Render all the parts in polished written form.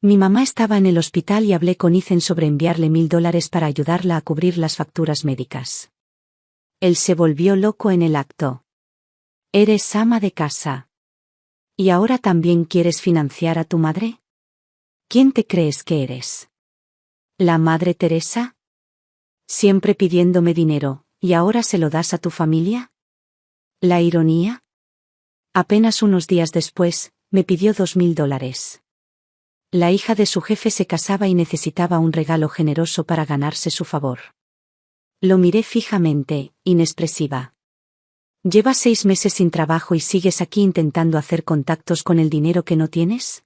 Mi mamá estaba en el hospital y hablé con Ethan sobre enviarle $1000 para ayudarla a cubrir las facturas médicas. Él se volvió loco en el acto. Eres ama de casa. ¿Y ahora también quieres financiar a tu madre? ¿Quién te crees que eres? ¿La Madre Teresa? Siempre pidiéndome dinero, ¿y ahora se lo das a tu familia? ¿La ironía? Apenas unos días después, me pidió $2000. La hija de su jefe se casaba y necesitaba un regalo generoso para ganarse su favor. Lo miré fijamente, inexpresiva. ¿Llevas 6 meses sin trabajo y sigues aquí intentando hacer contactos con el dinero que no tienes?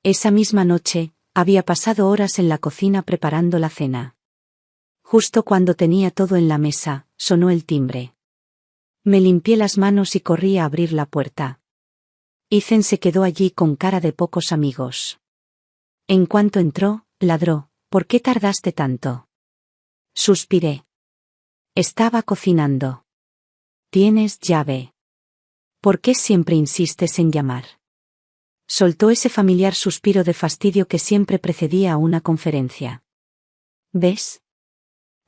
Esa misma noche, había pasado horas en la cocina preparando la cena. Justo cuando tenía todo en la mesa, sonó el timbre. Me limpié las manos y corrí a abrir la puerta. Ethan se quedó allí con cara de pocos amigos. En cuanto entró, ladró: ¿por qué tardaste tanto? Suspiré. Estaba cocinando. ¿Tienes llave? ¿Por qué siempre insistes en llamar? Soltó ese familiar suspiro de fastidio que siempre precedía a una conferencia. ¿Ves?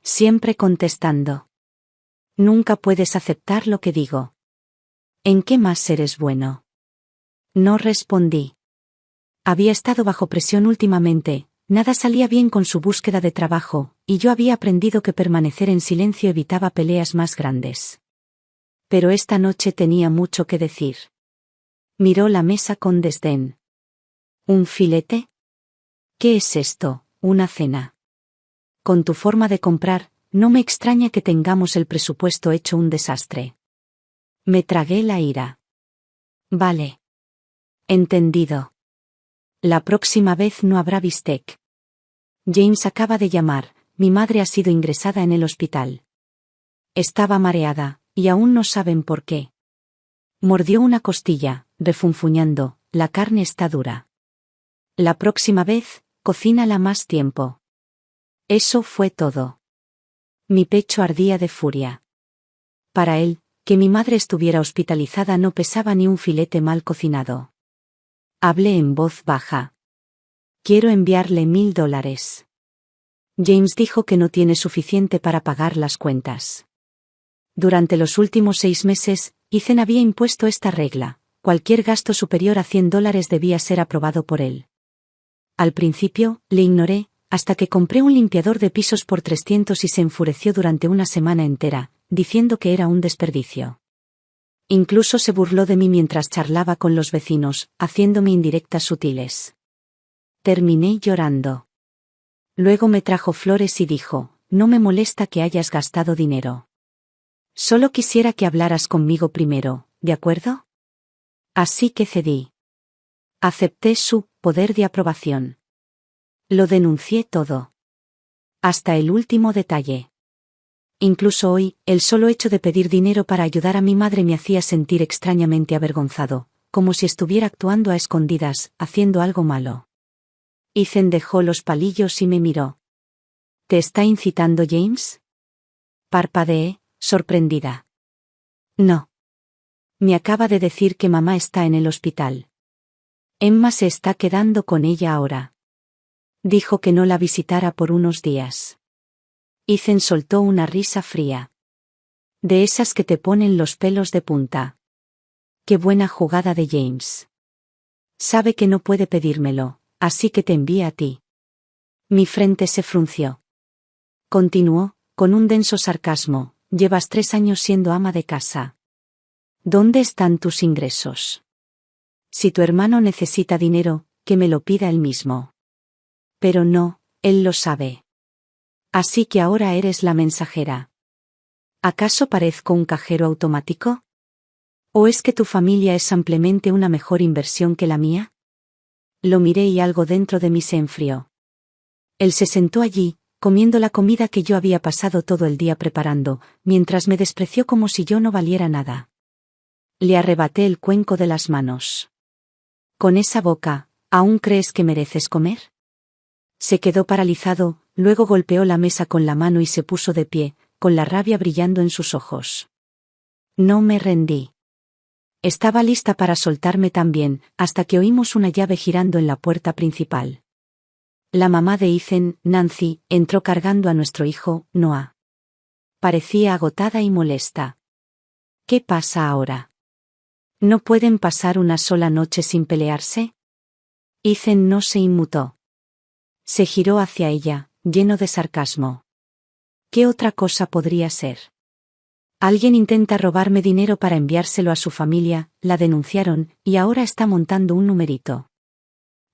Siempre contestando. Nunca puedes aceptar lo que digo. ¿En qué más eres bueno? No respondí. Había estado bajo presión últimamente, nada salía bien con su búsqueda de trabajo, y yo había aprendido que permanecer en silencio evitaba peleas más grandes. Pero esta noche tenía mucho que decir. Miró la mesa con desdén. ¿Un filete? ¿Qué es esto, una cena? Con tu forma de comprar, no me extraña que tengamos el presupuesto hecho un desastre. Me tragué la ira. Vale. Entendido. La próxima vez no habrá bistec. James acaba de llamar, mi madre ha sido ingresada en el hospital. Estaba mareada, y aún no saben por qué. Mordió una costilla, refunfuñando: la carne está dura. La próxima vez, cocínala más tiempo. Eso fue todo. Mi pecho ardía de furia. Para él, que mi madre estuviera hospitalizada no pesaba ni un filete mal cocinado. Hablé en voz baja. Quiero enviarle $1000. James dijo que no tiene suficiente para pagar las cuentas. Durante los últimos 6 meses, Ethan había impuesto esta regla: cualquier gasto superior a $100 debía ser aprobado por él. Al principio, le ignoré, hasta que compré un limpiador de pisos por $300 y se enfureció durante una semana entera, diciendo que era un desperdicio. Incluso se burló de mí mientras charlaba con los vecinos, haciéndome indirectas sutiles. Terminé llorando. Luego me trajo flores y dijo: no me molesta que hayas gastado dinero. Solo quisiera que hablaras conmigo primero, ¿de acuerdo? Así que cedí. Acepté su poder de aprobación. Lo denuncié todo. Hasta el último detalle. Incluso hoy, el solo hecho de pedir dinero para ayudar a mi madre me hacía sentir extrañamente avergonzado, como si estuviera actuando a escondidas, haciendo algo malo. Ethan dejó los palillos y me miró. ¿Te está incitando James? Parpadeé, sorprendida. No. Me acaba de decir que mamá está en el hospital. Emma se está quedando con ella ahora. Dijo que no la visitara por unos días. Ethan soltó una risa fría. De esas que te ponen los pelos de punta. Qué buena jugada de James. Sabe que no puede pedírmelo, así que te envía a ti. Mi frente se frunció. Continuó, con un denso sarcasmo: llevas 3 años siendo ama de casa. ¿Dónde están tus ingresos? Si tu hermano necesita dinero, que me lo pida él mismo. Pero no, él lo sabe. Así que ahora eres la mensajera. ¿Acaso parezco un cajero automático? ¿O es que tu familia es ampliamente una mejor inversión que la mía? Lo miré y algo dentro de mí se enfrió. Él se sentó allí, comiendo la comida que yo había pasado todo el día preparando, mientras me despreció como si yo no valiera nada. Le arrebaté el cuenco de las manos. Con esa boca, ¿aún crees que mereces comer? Se quedó paralizado, luego golpeó la mesa con la mano y se puso de pie, con la rabia brillando en sus ojos. No me rendí. Estaba lista para soltarme también, hasta que oímos una llave girando en la puerta principal. La mamá de Ethan, Nancy, entró cargando a nuestro hijo, Noah. Parecía agotada y molesta. ¿Qué pasa ahora? ¿No pueden pasar una sola noche sin pelearse? Ethan no se inmutó. Se giró hacia ella, lleno de sarcasmo. ¿Qué otra cosa podría ser? Alguien intenta robarme dinero para enviárselo a su familia, la denunciaron, y ahora está montando un numerito.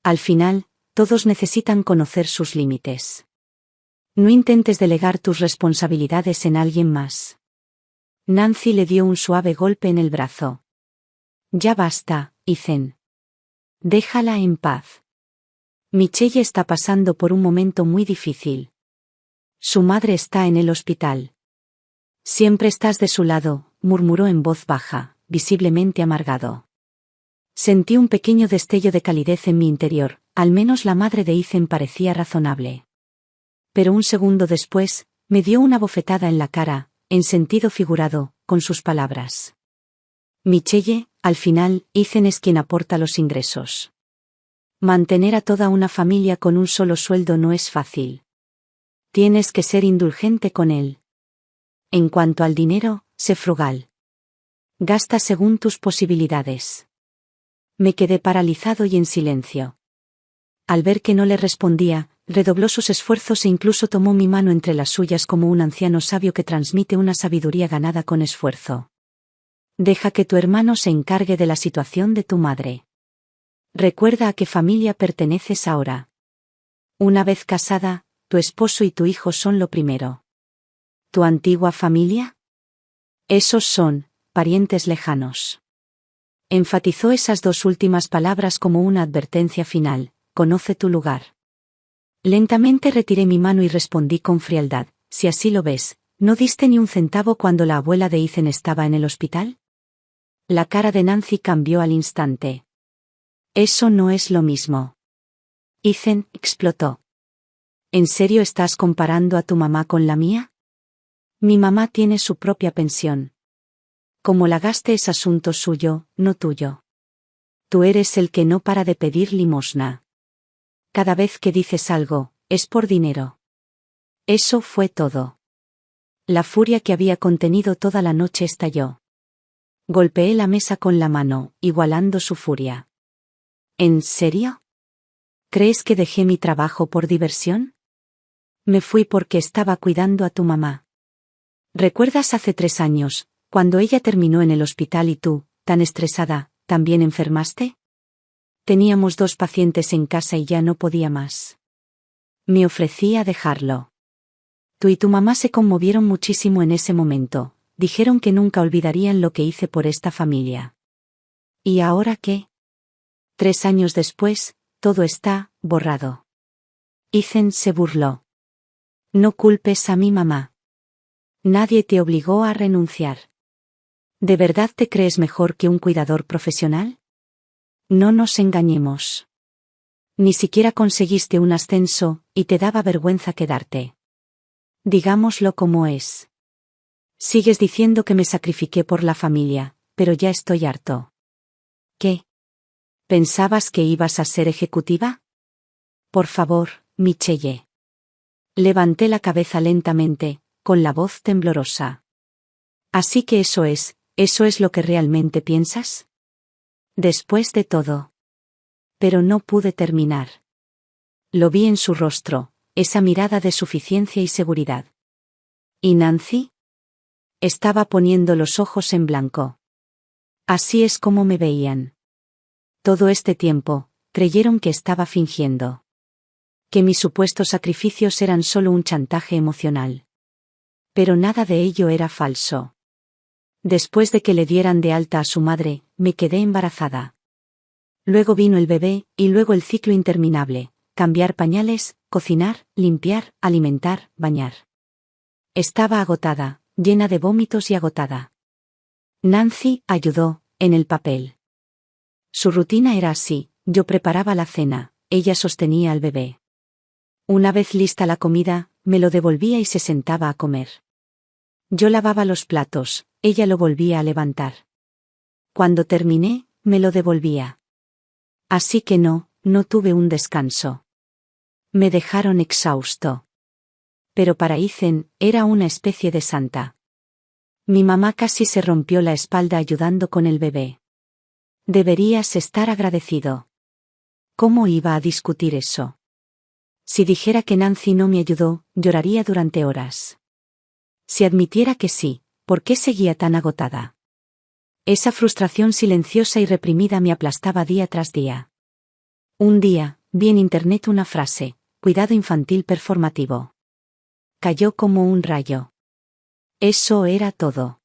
Al final, todos necesitan conocer sus límites. No intentes delegar tus responsabilidades en alguien más. Nancy le dio un suave golpe en el brazo. Ya basta, Ethan. Déjala en paz. Michelle está pasando por un momento muy difícil. Su madre está en el hospital. Siempre estás de su lado, murmuró en voz baja, visiblemente amargado. Sentí un pequeño destello de calidez en mi interior, al menos la madre de Ethan parecía razonable. Pero un segundo después, me dio una bofetada en la cara, en sentido figurado, con sus palabras. Michelle, al final, Ethan es quien aporta los ingresos. Mantener a toda una familia con un solo sueldo no es fácil. Tienes que ser indulgente con él. En cuanto al dinero, sé frugal. Gasta según tus posibilidades. Me quedé paralizado y en silencio. Al ver que no le respondía, redobló sus esfuerzos e incluso tomó mi mano entre las suyas como un anciano sabio que transmite una sabiduría ganada con esfuerzo. Deja que tu hermano se encargue de la situación de tu madre. Recuerda a qué familia perteneces ahora. Una vez casada, tu esposo y tu hijo son lo primero. ¿Tu antigua familia? Esos son, parientes lejanos. Enfatizó esas dos últimas palabras como una advertencia final, conoce tu lugar. Lentamente retiré mi mano y respondí con frialdad, si así lo ves, ¿no diste ni un centavo cuando la abuela de Ethan estaba en el hospital? La cara de Nancy cambió al instante. Eso no es lo mismo. Ethan explotó. ¿En serio estás comparando a tu mamá con la mía? Mi mamá tiene su propia pensión. Como la gaste es asunto suyo, no tuyo. Tú eres el que no para de pedir limosna. Cada vez que dices algo, es por dinero. Eso fue todo. La furia que había contenido toda la noche estalló. Golpeé la mesa con la mano, igualando su furia. ¿En serio? ¿Crees que dejé mi trabajo por diversión? Me fui porque estaba cuidando a tu mamá. ¿Recuerdas hace 3 años, cuando ella terminó en el hospital y tú, tan estresada, también enfermaste? Teníamos 2 pacientes en casa y ya no podía más. Me ofrecí a dejarlo. Tú y tu mamá se conmovieron muchísimo en ese momento, dijeron que nunca olvidarían lo que hice por esta familia. ¿Y ahora qué? 3 años después, todo está borrado. Ethan se burló. No culpes a mi mamá. Nadie te obligó a renunciar. ¿De verdad te crees mejor que un cuidador profesional? No nos engañemos. Ni siquiera conseguiste un ascenso, y te daba vergüenza quedarte. Digámoslo como es. Sigues diciendo que me sacrifiqué por la familia, pero ya estoy harto. ¿Qué? ¿Pensabas que ibas a ser ejecutiva? Por favor, Michelle. Levanté la cabeza lentamente, con la voz temblorosa. Así que eso es lo que realmente piensas. Después de todo. Pero no pude terminar. Lo vi en su rostro, esa mirada de suficiencia y seguridad. ¿Y Nancy? Estaba poniendo los ojos en blanco. Así es como me veían. Todo este tiempo, creyeron que estaba fingiendo. Que mis supuestos sacrificios eran solo un chantaje emocional. Pero nada de ello era falso. Después de que le dieran de alta a su madre, me quedé embarazada. Luego vino el bebé, y luego el ciclo interminable, cambiar pañales, cocinar, limpiar, alimentar, bañar. Estaba agotada, llena de vómitos y agotada. Nancy ayudó, en el papel. Su rutina era así, yo preparaba la cena, ella sostenía al bebé. Una vez lista la comida, me lo devolvía y se sentaba a comer. Yo lavaba los platos, ella lo volvía a levantar. Cuando terminé, me lo devolvía. Así que no tuve un descanso. Me dejaron exhausto. Pero para Ethan, era una especie de santa. Mi mamá casi se rompió la espalda ayudando con el bebé. Deberías estar agradecido. ¿Cómo iba a discutir eso? Si dijera que Nancy no me ayudó, lloraría durante horas. Si admitiera que sí, ¿por qué seguía tan agotada? Esa frustración silenciosa y reprimida me aplastaba día tras día. Un día, vi en internet una frase: cuidado infantil performativo. Cayó como un rayo. Eso era todo.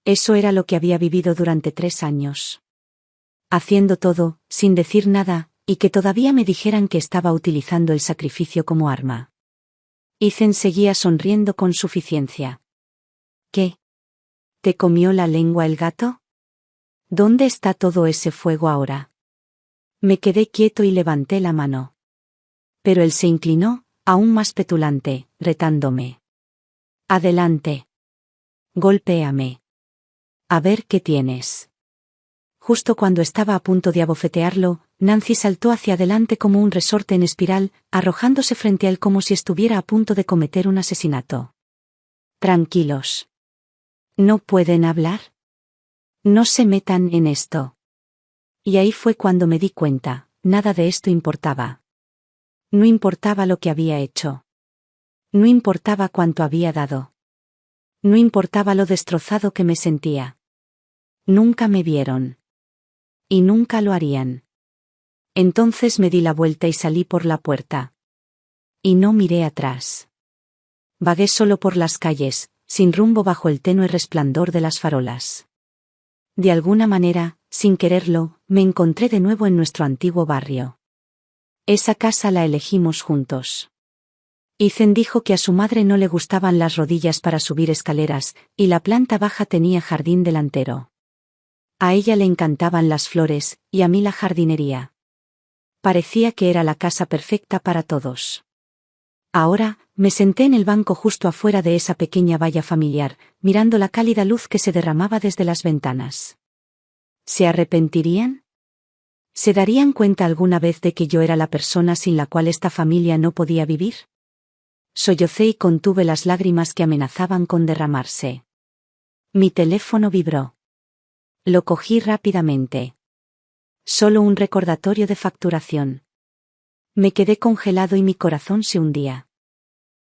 Eso era lo que había vivido durante 3 años. Haciendo todo, sin decir nada, y que todavía me dijeran que estaba utilizando el sacrificio como arma. Ethan seguía sonriendo con suficiencia. ¿Qué? ¿Te comió la lengua el gato? ¿Dónde está todo ese fuego ahora? Me quedé quieto y levanté la mano. Pero él se inclinó, aún más petulante, retándome. Adelante. Golpéame. A ver qué tienes. Justo cuando estaba a punto de abofetearlo, Nancy saltó hacia adelante como un resorte en espiral, arrojándose frente a él como si estuviera a punto de cometer un asesinato. Tranquilos. ¿No pueden hablar? No se metan en esto. Y ahí fue cuando me di cuenta, nada de esto importaba. No importaba lo que había hecho. No importaba cuánto había dado. No importaba lo destrozado que me sentía. Nunca me vieron. Y nunca lo harían. Entonces me di la vuelta y salí por la puerta. Y no miré atrás. Vagué solo por las calles, sin rumbo bajo el tenue resplandor de las farolas. De alguna manera, sin quererlo, me encontré de nuevo en nuestro antiguo barrio. Esa casa la elegimos juntos. Ethan dijo que a su madre no le gustaban las rodillas para subir escaleras, y la planta baja tenía jardín delantero. A ella le encantaban las flores, y a mí la jardinería. Parecía que era la casa perfecta para todos. Ahora, me senté en el banco justo afuera de esa pequeña valla familiar, mirando la cálida luz que se derramaba desde las ventanas. ¿Se arrepentirían? ¿Se darían cuenta alguna vez de que yo era la persona sin la cual esta familia no podía vivir? Sollocé y contuve las lágrimas que amenazaban con derramarse. Mi teléfono vibró. Lo cogí rápidamente. Solo un recordatorio de facturación. Me quedé congelado y mi corazón se hundía.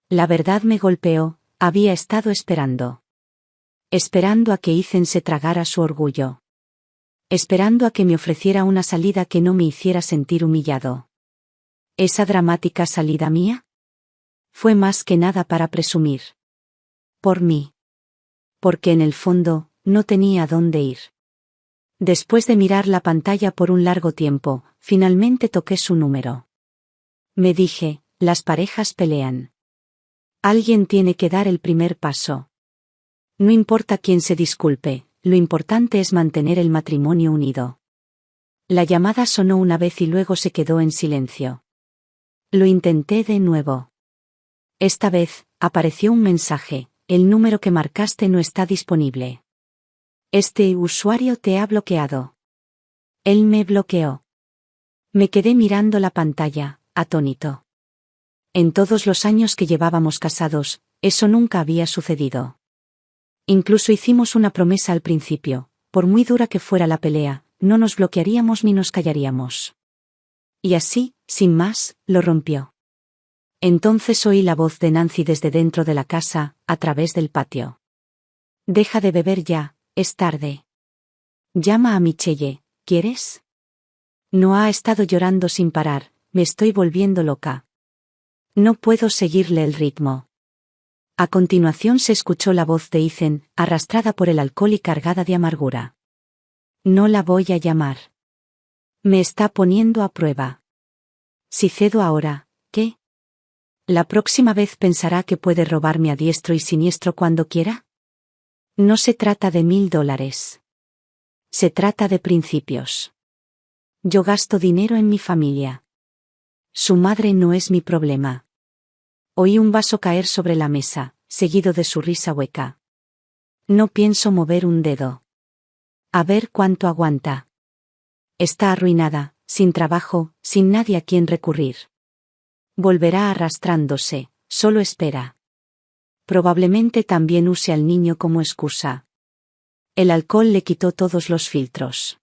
La verdad me golpeó, había estado esperando. Esperando a que Ethan se tragara su orgullo. Esperando a que me ofreciera una salida que no me hiciera sentir humillado. ¿Esa dramática salida mía? Fue más que nada para presumir. Por mí. Porque en el fondo, no tenía a dónde ir. Después de mirar la pantalla por un largo tiempo, finalmente toqué su número. Me dije, las parejas pelean. Alguien tiene que dar el primer paso. No importa quién se disculpe, lo importante es mantener el matrimonio unido. La llamada sonó una vez y luego se quedó en silencio. Lo intenté de nuevo. Esta vez, apareció un mensaje: el número que marcaste no está disponible. Este usuario te ha bloqueado. Él me bloqueó. Me quedé mirando la pantalla, atónito. En todos los años que llevábamos casados, eso nunca había sucedido. Incluso hicimos una promesa al principio: por muy dura que fuera la pelea, no nos bloquearíamos ni nos callaríamos. Y así, sin más, lo rompió. Entonces oí la voz de Nancy desde dentro de la casa, a través del patio. Deja de beber ya, es tarde. Llama a Michelle, ¿quieres? No ha estado llorando sin parar, me estoy volviendo loca. No puedo seguirle el ritmo. A continuación se escuchó la voz de Ethan, arrastrada por el alcohol y cargada de amargura. No la voy a llamar. Me está poniendo a prueba. Si cedo ahora, ¿qué? ¿La próxima vez pensará que puede robarme a diestro y siniestro cuando quiera? No se trata de $1000. Se trata de principios. Yo gasto dinero en mi familia. Su madre no es mi problema. Oí un vaso caer sobre la mesa, seguido de su risa hueca. No pienso mover un dedo. A ver cuánto aguanta. Está arruinada, sin trabajo, sin nadie a quien recurrir. Volverá arrastrándose, solo espera. Probablemente también use al niño como excusa. El alcohol le quitó todos los filtros.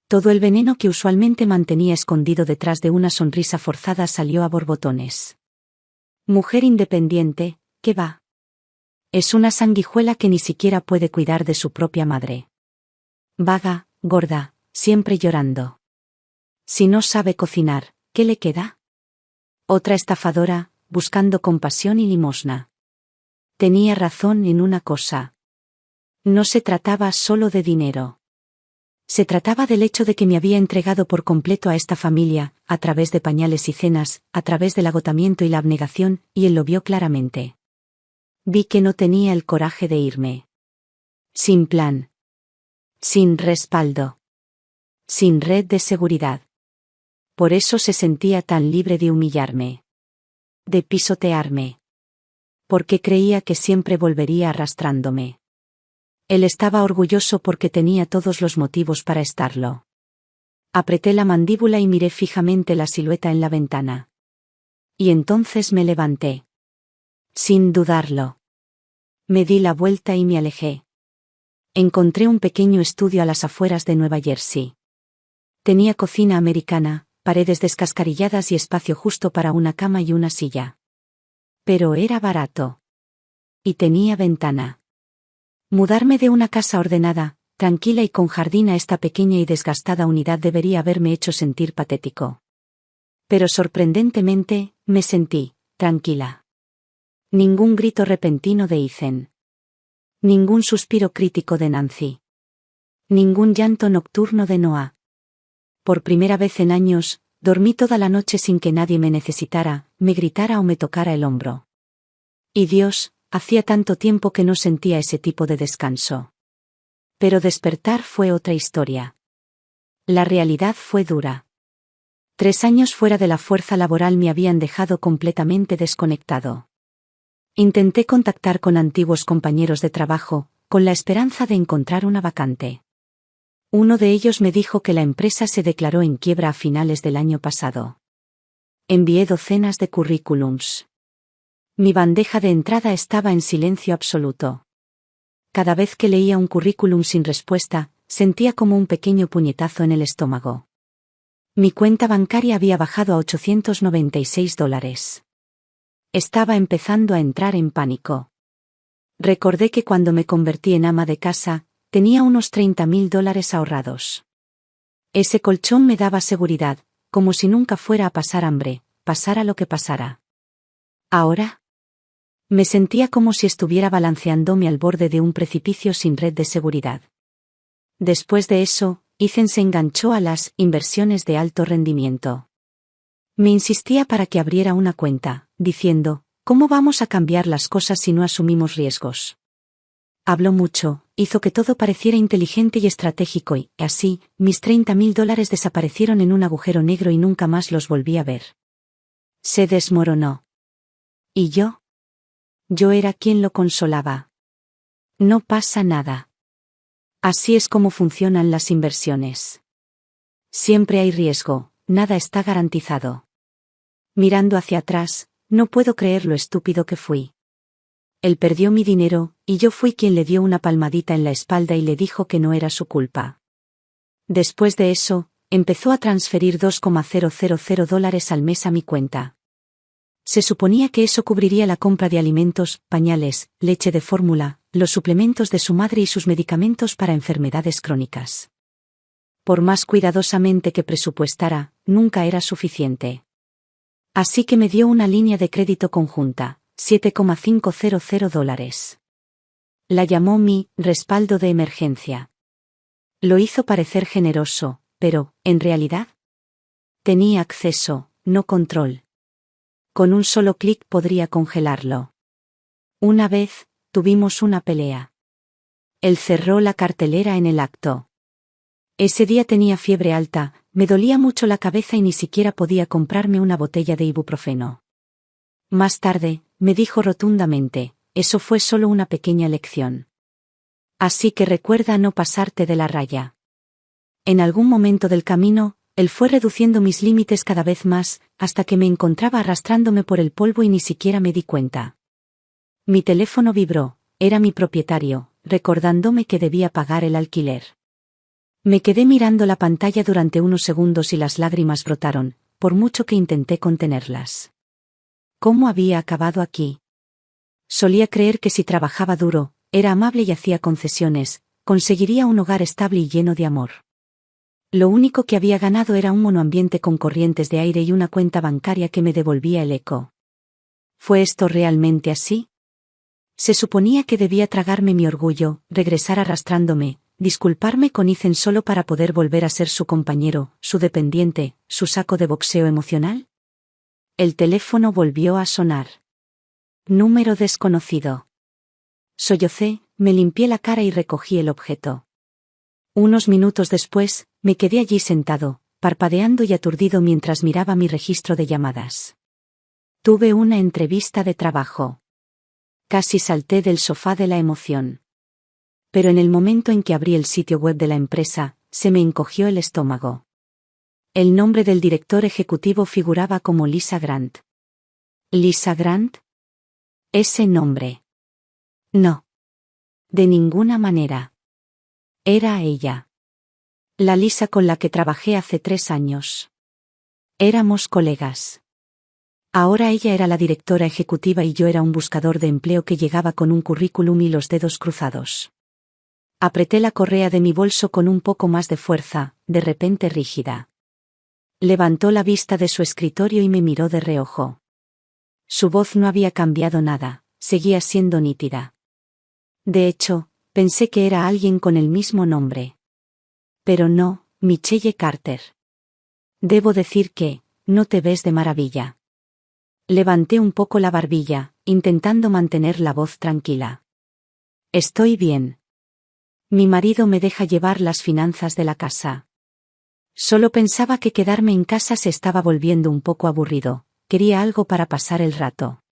Todo el veneno que usualmente mantenía escondido detrás de una sonrisa forzada salió a borbotones. Mujer independiente, ¿qué va? Es una sanguijuela que ni siquiera puede cuidar de su propia madre. Vaga, gorda, siempre llorando. Si no sabe cocinar, ¿qué le queda? Otra estafadora, buscando compasión y limosna. Tenía razón en una cosa. No se trataba solo de dinero. Se trataba del hecho de que me había entregado por completo a esta familia, a través de pañales y cenas, a través del agotamiento y la abnegación, y él lo vio claramente. Vi que no tenía el coraje de irme. Sin plan. Sin respaldo. Sin red de seguridad. Por eso se sentía tan libre de humillarme. De pisotearme. Porque creía que siempre volvería arrastrándome. Él estaba orgulloso porque tenía todos los motivos para estarlo. Apreté la mandíbula y miré fijamente la silueta en la ventana. Y entonces me levanté. Sin dudarlo. Me di la vuelta y me alejé. Encontré un pequeño estudio a las afueras de Nueva Jersey. Tenía cocina americana, paredes descascarilladas y espacio justo para una cama y una silla. Pero era barato. Y tenía ventana. Mudarme de una casa ordenada, tranquila y con jardín a esta pequeña y desgastada unidad debería haberme hecho sentir patético. Pero sorprendentemente, me sentí tranquila. Ningún grito repentino de Ethan. Ningún suspiro crítico de Nancy. Ningún llanto nocturno de Noah. Por primera vez en años, dormí toda la noche sin que nadie me necesitara, me gritara o me tocara el hombro. Y Dios, hacía tanto tiempo que no sentía ese tipo de descanso. Pero despertar fue otra historia. La realidad fue dura. 3 años fuera de la fuerza laboral me habían dejado completamente desconectado. Intenté contactar con antiguos compañeros de trabajo, con la esperanza de encontrar una vacante. Uno de ellos me dijo que la empresa se declaró en quiebra a finales del año pasado. Envié docenas de currículums. Mi bandeja de entrada estaba en silencio absoluto. Cada vez que leía un currículum sin respuesta, sentía como un pequeño puñetazo en el estómago. Mi cuenta bancaria había bajado a $896. Estaba empezando a entrar en pánico. Recordé que cuando me convertí en ama de casa, tenía unos $30,000 ahorrados. Ese colchón me daba seguridad, como si nunca fuera a pasar hambre, pasara lo que pasara. Ahora, me sentía como si estuviera balanceándome al borde de un precipicio sin red de seguridad. Después de eso, Ethan se enganchó a las inversiones de alto rendimiento. Me insistía para que abriera una cuenta, diciendo, ¿cómo vamos a cambiar las cosas si no asumimos riesgos? Habló mucho, hizo que todo pareciera inteligente y estratégico y, así, mis $30,000 desaparecieron en un agujero negro y nunca más los volví a ver. Se desmoronó. ¿Y yo? Yo era quien lo consolaba. No pasa nada. Así es como funcionan las inversiones. Siempre hay riesgo, nada está garantizado. Mirando hacia atrás, no puedo creer lo estúpido que fui. Él perdió mi dinero, y yo fui quien le dio una palmadita en la espalda y le dijo que no era su culpa. Después de eso, empezó a transferir $2,000 al mes a mi cuenta. Se suponía que eso cubriría la compra de alimentos, pañales, leche de fórmula, los suplementos de su madre y sus medicamentos para enfermedades crónicas. Por más cuidadosamente que presupuestara, nunca era suficiente. Así que me dio una línea de crédito conjunta, $7,500. La llamó mi respaldo de emergencia. Lo hizo parecer generoso, pero, en realidad, tenía acceso, no control. Con un solo clic podría congelarlo. Una vez, tuvimos una pelea. Él cerró la cartelera en el acto. Ese día tenía fiebre alta, me dolía mucho la cabeza y ni siquiera podía comprarme una botella de ibuprofeno. Más tarde, me dijo rotundamente, eso fue solo una pequeña lección. Así que recuerda no pasarte de la raya. En algún momento del camino, él fue reduciendo mis límites cada vez más, hasta que me encontraba arrastrándome por el polvo y ni siquiera me di cuenta. Mi teléfono vibró, era mi propietario, recordándome que debía pagar el alquiler. Me quedé mirando la pantalla durante unos segundos y las lágrimas brotaron, por mucho que intenté contenerlas. ¿Cómo había acabado aquí? Solía creer que si trabajaba duro, era amable y hacía concesiones, conseguiría un hogar estable y lleno de amor. Lo único que había ganado era un monoambiente con corrientes de aire y una cuenta bancaria que me devolvía el eco. ¿Fue esto realmente así? Se suponía que debía tragarme mi orgullo, regresar arrastrándome, disculparme con Ethan solo para poder volver a ser su compañero, su dependiente, su saco de boxeo emocional. El teléfono volvió a sonar. Número desconocido. Sollocé, me limpié la cara y recogí el objeto. Unos minutos después, me quedé allí sentado, parpadeando y aturdido mientras miraba mi registro de llamadas. Tuve una entrevista de trabajo. Casi salté del sofá de la emoción. Pero en el momento en que abrí el sitio web de la empresa, se me encogió el estómago. El nombre del director ejecutivo figuraba como Lisa Grant. ¿Lisa Grant? Ese nombre. No. De ninguna manera. Era ella. La Lisa con la que trabajé hace 3 años. Éramos colegas. Ahora ella era la directora ejecutiva y yo era un buscador de empleo que llegaba con un currículum y los dedos cruzados. Apreté la correa de mi bolso con un poco más de fuerza, de repente rígida. Levantó la vista de su escritorio y me miró de reojo. Su voz no había cambiado nada, seguía siendo nítida. De hecho, pensé que era alguien con el mismo nombre. Pero no, Michelle Carter. Debo decir que, no te ves de maravilla. Levanté un poco la barbilla, intentando mantener la voz tranquila. Estoy bien. Mi marido me deja llevar las finanzas de la casa. Solo pensaba que quedarme en casa se estaba volviendo un poco aburrido, quería algo para pasar el rato.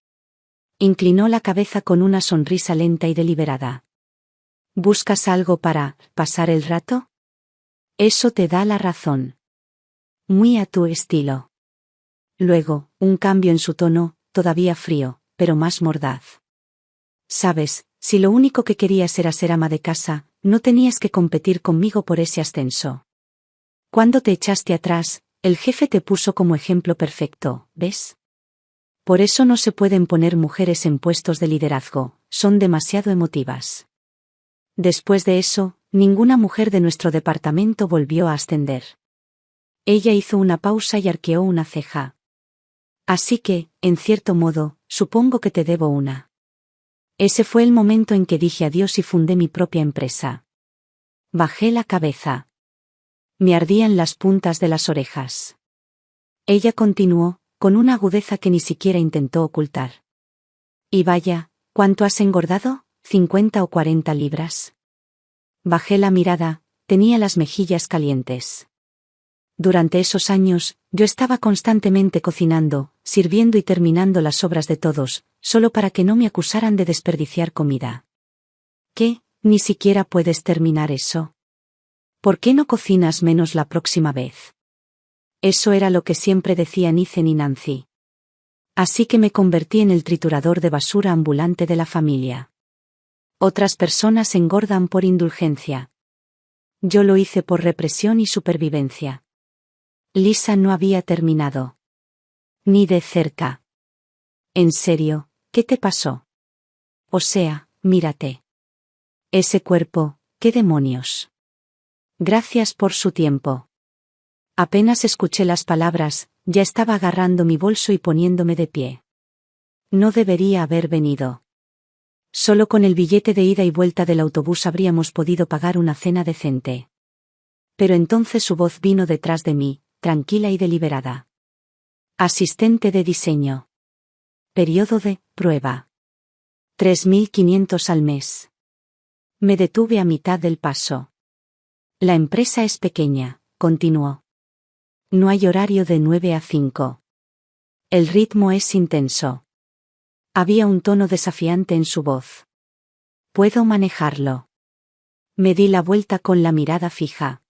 Inclinó la cabeza con una sonrisa lenta y deliberada. ¿Buscas algo para pasar el rato? Eso te da la razón. Muy a tu estilo. Luego, un cambio en su tono, todavía frío, pero más mordaz. Sabes, si lo único que querías era ser ama de casa, no tenías que competir conmigo por ese ascenso. Cuando te echaste atrás, el jefe te puso como ejemplo perfecto, ¿ves? Por eso no se pueden poner mujeres en puestos de liderazgo, son demasiado emotivas. Después de eso, ninguna mujer de nuestro departamento volvió a ascender. Ella hizo una pausa y arqueó una ceja. Así que, en cierto modo, supongo que te debo una. Ese fue el momento en que dije adiós y fundé mi propia empresa. Bajé la cabeza. Me ardían las puntas de las orejas. Ella continuó, con una agudeza que ni siquiera intentó ocultar. Y vaya, ¿cuánto has engordado? ¿50 o 40 libras? Bajé la mirada, tenía las mejillas calientes. Durante esos años, yo estaba constantemente cocinando, sirviendo y terminando las obras de todos, solo para que no me acusaran de desperdiciar comida. ¿Qué? ¿Ni siquiera puedes terminar eso? ¿Por qué no cocinas menos la próxima vez? Eso era lo que siempre decían Ethan y Nancy. Así que me convertí en el triturador de basura ambulante de la familia. Otras personas engordan por indulgencia. Yo lo hice por represión y supervivencia. Lisa no había terminado. Ni de cerca. En serio, ¿qué te pasó? O sea, mírate. Ese cuerpo, ¿qué demonios? Gracias por su tiempo. Apenas escuché las palabras, ya estaba agarrando mi bolso y poniéndome de pie. No debería haber venido. Solo con el billete de ida y vuelta del autobús habríamos podido pagar una cena decente. Pero entonces su voz vino detrás de mí, tranquila y deliberada. Asistente de diseño. Periodo de prueba. 3.500 al mes. Me detuve a mitad del paso. La empresa es pequeña, continuó. No hay horario de 9 a 5. El ritmo es intenso. Había un tono desafiante en su voz. Puedo manejarlo. Me di la vuelta con la mirada fija.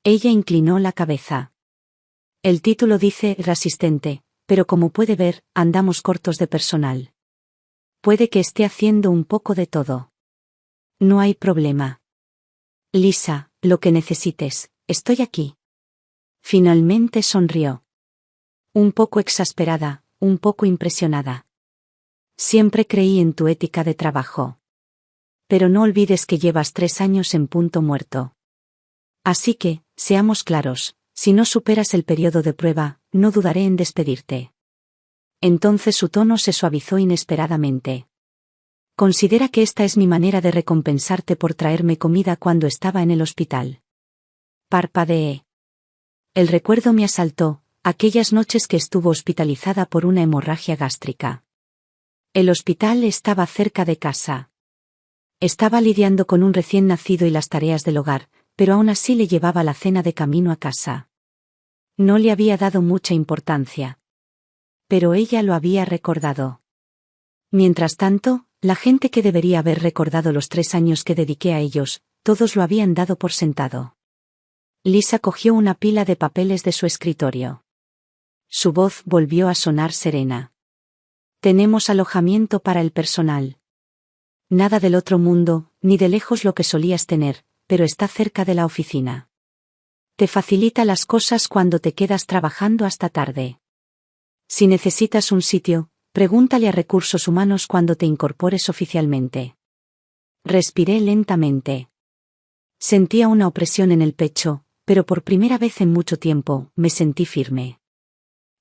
Ella inclinó la cabeza. El título dice asistente, pero como puede ver, andamos cortos de personal. Puede que esté haciendo un poco de todo. No hay problema. Lisa, lo que necesites, estoy aquí. Finalmente sonrió. Un poco exasperada, un poco impresionada. Siempre creí en tu ética de trabajo. Pero no olvides que llevas 3 años en punto muerto. Así que, seamos claros, si no superas el periodo de prueba, no dudaré en despedirte. Entonces su tono se suavizó inesperadamente. Considera que esta es mi manera de recompensarte por traerme comida cuando estaba en el hospital. Parpadeé. El recuerdo me asaltó, aquellas noches que estuvo hospitalizada por una hemorragia gástrica. El hospital estaba cerca de casa. Estaba lidiando con un recién nacido y las tareas del hogar, pero aún así le llevaba la cena de camino a casa. No le había dado mucha importancia. Pero ella lo había recordado. Mientras tanto, la gente que debería haber recordado los 3 años que dediqué a ellos, todos lo habían dado por sentado. Lisa cogió una pila de papeles de su escritorio. Su voz volvió a sonar serena. Tenemos alojamiento para el personal. Nada del otro mundo, ni de lejos lo que solías tener, pero está cerca de la oficina. Te facilita las cosas cuando te quedas trabajando hasta tarde. Si necesitas un sitio, pregúntale a Recursos Humanos cuando te incorpores oficialmente. Respiré lentamente. Sentía una opresión en el pecho, pero por primera vez en mucho tiempo, me sentí firme.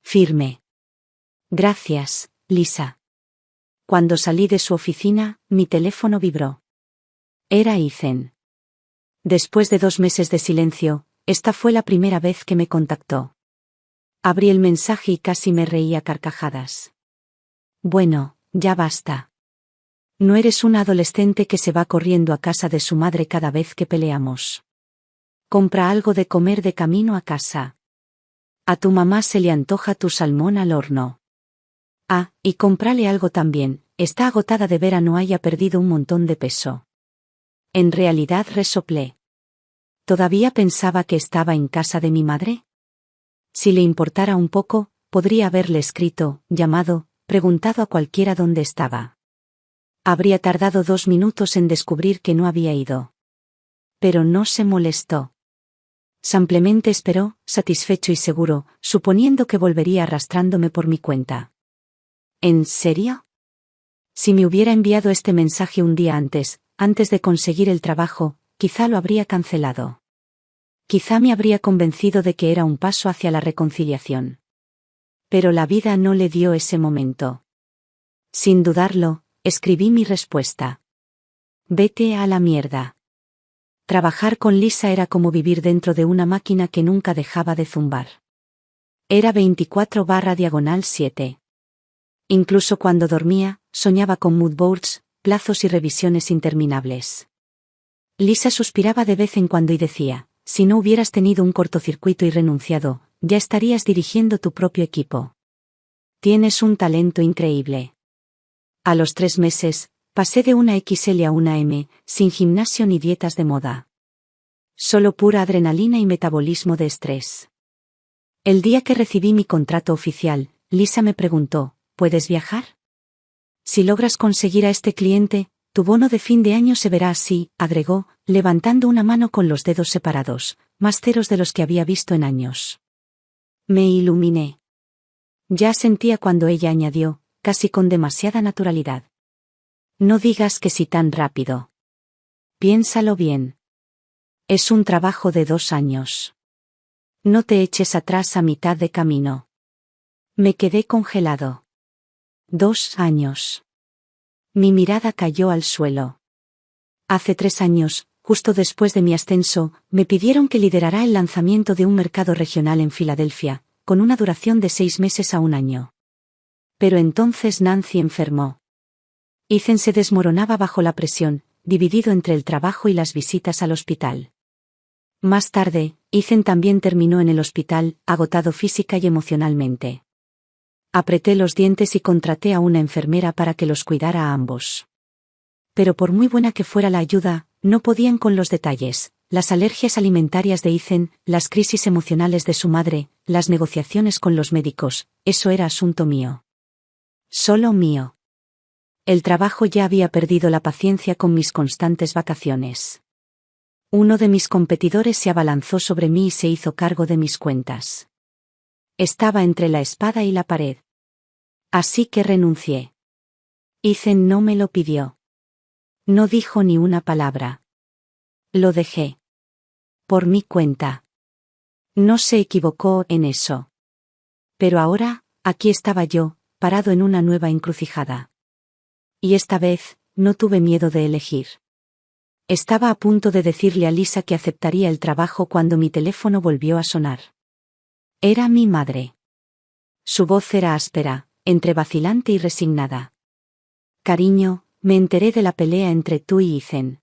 Firme. Gracias, Lisa. Cuando salí de su oficina, mi teléfono vibró. Era Ethan. Después de 2 meses de silencio, esta fue la primera vez que me contactó. Abrí el mensaje y casi me reí a carcajadas. Bueno, ya basta. No eres una adolescente que se va corriendo a casa de su madre cada vez que peleamos. Compra algo de comer de camino a casa. A tu mamá se le antoja tu salmón al horno. Ah, y cómprale algo también, está agotada de ver a no haya perdido un montón de peso. En realidad resoplé. ¿Todavía pensaba que estaba en casa de mi madre? Si le importara un poco, podría haberle escrito, llamado, preguntado a cualquiera dónde estaba. Habría tardado 2 minutos en descubrir que no había ido. Pero no se molestó. Simplemente esperó, satisfecho y seguro, suponiendo que volvería arrastrándome por mi cuenta. ¿En serio? Si me hubiera enviado este mensaje un día antes de conseguir el trabajo, quizá lo habría cancelado. Quizá me habría convencido de que era un paso hacia la reconciliación. Pero la vida no le dio ese momento. Sin dudarlo, escribí mi respuesta. Vete a la mierda. Trabajar con Lisa era como vivir dentro de una máquina que nunca dejaba de zumbar. Era 24/7. Incluso cuando dormía, soñaba con mood boards, plazos y revisiones interminables. Lisa suspiraba de vez en cuando y decía, si no hubieras tenido un cortocircuito y renunciado, ya estarías dirigiendo tu propio equipo. Tienes un talento increíble. A los 3 meses, pasé de una XL a una M, sin gimnasio ni dietas de moda. Solo pura adrenalina y metabolismo de estrés. El día que recibí mi contrato oficial, Lisa me preguntó, ¿puedes viajar? Si logras conseguir a este cliente, tu bono de fin de año se verá así, agregó, levantando una mano con los dedos separados, más ceros de los que había visto en años. Me iluminé. Ya sentía cuando ella añadió, casi con demasiada naturalidad. No digas que sí tan rápido. Piénsalo bien. Es un trabajo de 2 años. No te eches atrás a mitad de camino. Me quedé congelado. 2 años. Mi mirada cayó al suelo. Hace 3 años, justo después de mi ascenso, me pidieron que liderara el lanzamiento de un mercado regional en Filadelfia, con una duración de 6 meses a 1 año. Pero entonces Nancy enfermó. Ethan se desmoronaba bajo la presión, dividido entre el trabajo y las visitas al hospital. Más tarde, Ethan también terminó en el hospital, agotado física y emocionalmente. Apreté los dientes y contraté a una enfermera para que los cuidara a ambos. Pero por muy buena que fuera la ayuda, no podían con los detalles, las alergias alimentarias de Ethan, las crisis emocionales de su madre, las negociaciones con los médicos, eso era asunto mío. Solo mío. El trabajo ya había perdido la paciencia con mis constantes vacaciones. Uno de mis competidores se abalanzó sobre mí y se hizo cargo de mis cuentas. Estaba entre la espada y la pared. Así que renuncié. Ethan no me lo pidió. No dijo ni una palabra. Lo dejé. Por mi cuenta. No se equivocó en eso. Pero ahora, aquí estaba yo, parado en una nueva encrucijada. Y esta vez, no tuve miedo de elegir. Estaba a punto de decirle a Lisa que aceptaría el trabajo cuando mi teléfono volvió a sonar. Era mi madre. Su voz era áspera, entre vacilante y resignada. Cariño, me enteré de la pelea entre tú y Ethan.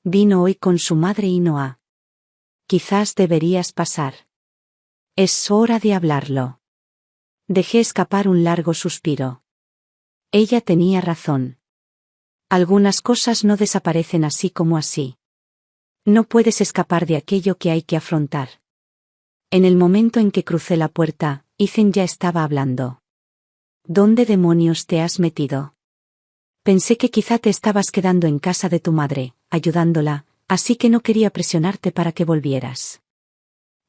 Vino hoy con su madre y Noah. Quizás deberías pasar. Es hora de hablarlo. Dejé escapar un largo suspiro. Ella tenía razón. Algunas cosas no desaparecen así como así. No puedes escapar de aquello que hay que afrontar. En el momento en que crucé la puerta, Ethan ya estaba hablando. ¿Dónde demonios te has metido? Pensé que quizá te estabas quedando en casa de tu madre, ayudándola, así que no quería presionarte para que volvieras.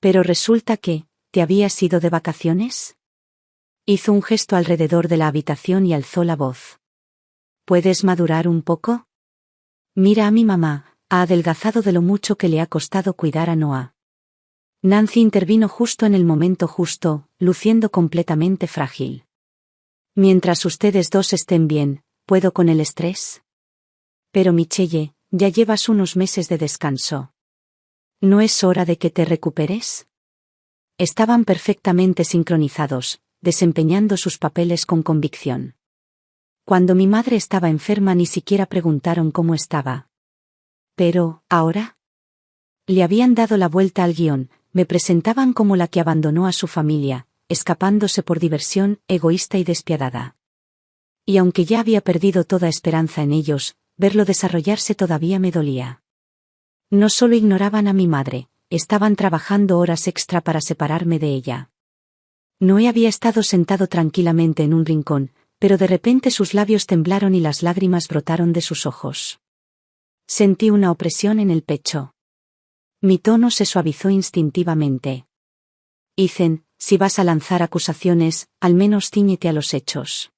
Pero resulta que, ¿te habías ido de vacaciones? Hizo un gesto alrededor de la habitación y alzó la voz. ¿Puedes madurar un poco? Mira a mi mamá, ha adelgazado de lo mucho que le ha costado cuidar a Noah. Nancy intervino justo en el momento justo, luciendo completamente frágil. Mientras ustedes dos estén bien, ¿puedo con el estrés? Pero Michelle, ya llevas unos meses de descanso. ¿No es hora de que te recuperes? Estaban perfectamente sincronizados, desempeñando sus papeles con convicción. Cuando mi madre estaba enferma ni siquiera preguntaron cómo estaba. Pero, ¿ahora? Le habían dado la vuelta al guión, me presentaban como la que abandonó a su familia, escapándose por diversión, egoísta y despiadada. Y aunque ya había perdido toda esperanza en ellos, verlo desarrollarse todavía me dolía. No solo ignoraban a mi madre, estaban trabajando horas extra para separarme de ella. Noé había estado sentado tranquilamente en un rincón, pero de repente sus labios temblaron y las lágrimas brotaron de sus ojos. Sentí una opresión en el pecho. Mi tono se suavizó instintivamente. Ethan, si vas a lanzar acusaciones, al menos cíñete a los hechos.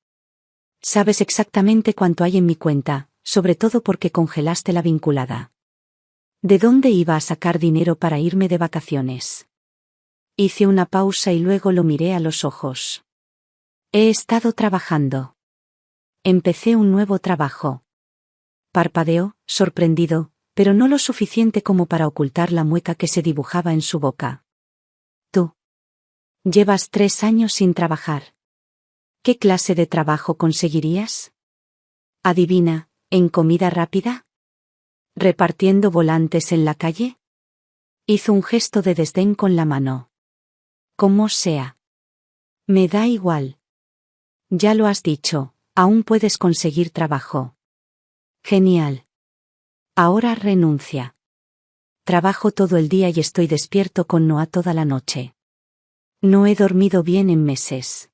Sabes exactamente cuánto hay en mi cuenta, sobre todo porque congelaste la vinculada. ¿De dónde iba a sacar dinero para irme de vacaciones? Hice una pausa y luego lo miré a los ojos. He estado trabajando. Empecé un nuevo trabajo. Parpadeó, sorprendido, pero no lo suficiente como para ocultar la mueca que se dibujaba en su boca. Tú. Llevas 3 años sin trabajar. ¿Qué clase de trabajo conseguirías? Adivina, ¿en comida rápida? ¿Repartiendo volantes en la calle? Hizo un gesto de desdén con la mano. Como sea. Me da igual. Ya lo has dicho, aún puedes conseguir trabajo. Genial. Ahora renuncia. Trabajo todo el día y estoy despierto con Noah toda la noche. No he dormido bien en meses.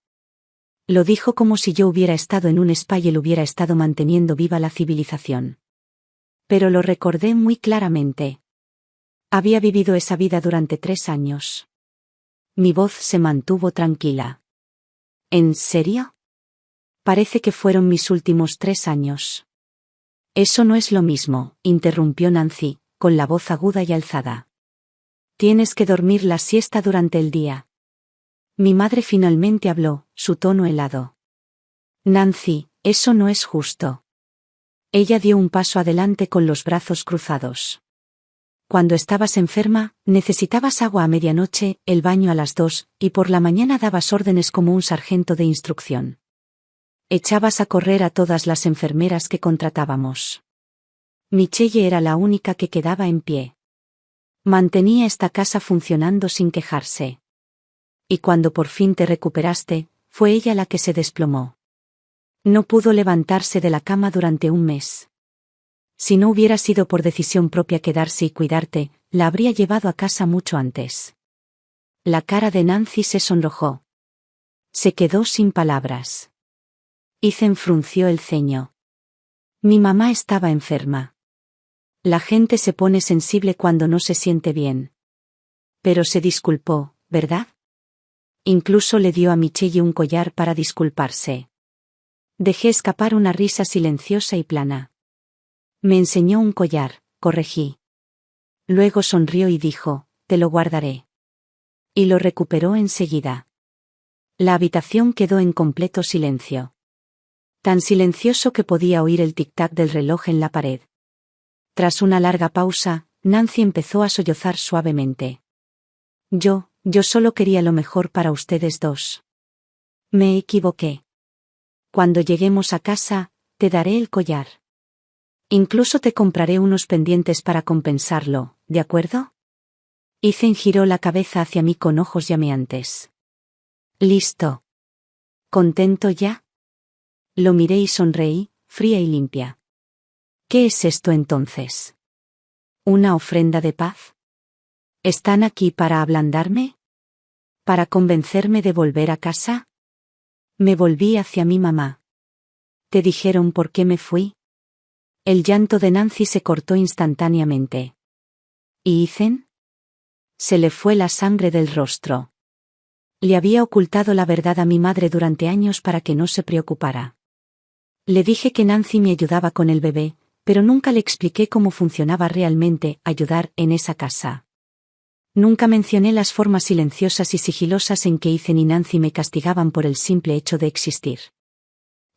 Lo dijo como si yo hubiera estado en un spa y él hubiera estado manteniendo viva la civilización. Pero lo recordé muy claramente. Había vivido esa vida durante 3 años. Mi voz se mantuvo tranquila. ¿En serio? Parece que fueron mis últimos 3 años. Eso no es lo mismo, interrumpió Nancy, con la voz aguda y alzada. Tienes que dormir la siesta durante el día. Mi madre finalmente habló, su tono helado. Nancy, eso no es justo. Ella dio un paso adelante con los brazos cruzados. Cuando estabas enferma, necesitabas agua a medianoche, el baño a las 2, y por la mañana dabas órdenes como un sargento de instrucción. Echabas a correr a todas las enfermeras que contratábamos. Michelle era la única que quedaba en pie. Mantenía esta casa funcionando sin quejarse. Y cuando por fin te recuperaste, fue ella la que se desplomó. No pudo levantarse de la cama durante un mes. Si no hubiera sido por decisión propia quedarse y cuidarte, la habría llevado a casa mucho antes. La cara de Nancy se sonrojó. Se quedó sin palabras. Ethan frunció el ceño. Mi mamá estaba enferma. La gente se pone sensible cuando no se siente bien. Pero se disculpó, ¿verdad? Incluso le dio a Michelle un collar para disculparse. Dejé escapar una risa silenciosa y plana. Me enseñó un collar, corregí. Luego sonrió y dijo, te lo guardaré. Y lo recuperó enseguida. La habitación quedó en completo silencio. Tan silencioso que podía oír el tic-tac del reloj en la pared. Tras una larga pausa, Nancy empezó a sollozar suavemente. Yo solo quería lo mejor para ustedes dos. Me equivoqué. Cuando lleguemos a casa, te daré el collar. Incluso te compraré unos pendientes para compensarlo, ¿de acuerdo? Ethan giró la cabeza hacia mí con ojos llameantes. Listo. ¿Contento ya? Lo miré y sonreí, fría y limpia. ¿Qué es esto entonces? ¿Una ofrenda de paz? ¿Están aquí para ablandarme? ¿Para convencerme de volver a casa? Me volví hacia mi mamá. ¿Te dijeron por qué me fui? El llanto de Nancy se cortó instantáneamente. ¿Y Ethan? Se le fue la sangre del rostro. Le había ocultado la verdad a mi madre durante años para que no se preocupara. Le dije que Nancy me ayudaba con el bebé, pero nunca le expliqué cómo funcionaba realmente ayudar en esa casa. Nunca mencioné las formas silenciosas y sigilosas en que Ethan y Nancy me castigaban por el simple hecho de existir.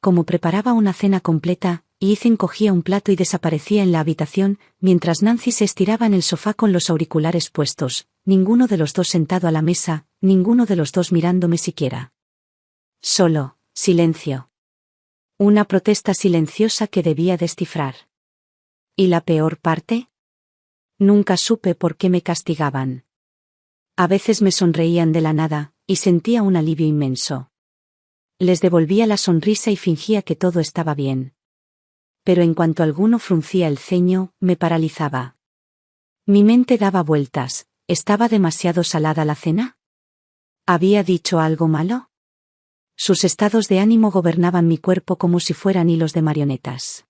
Como preparaba una cena completa, Ethan cogía un plato y desaparecía en la habitación, mientras Nancy se estiraba en el sofá con los auriculares puestos, ninguno de los dos sentado a la mesa, ninguno de los dos mirándome siquiera. Solo, silencio. Una protesta silenciosa que debía descifrar. ¿Y la peor parte? Nunca supe por qué me castigaban. A veces me sonreían de la nada, y sentía un alivio inmenso. Les devolvía la sonrisa y fingía que todo estaba bien. Pero en cuanto alguno fruncía el ceño, me paralizaba. Mi mente daba vueltas. ¿Estaba demasiado salada la cena? ¿Había dicho algo malo? Sus estados de ánimo gobernaban mi cuerpo como si fueran hilos de marionetas.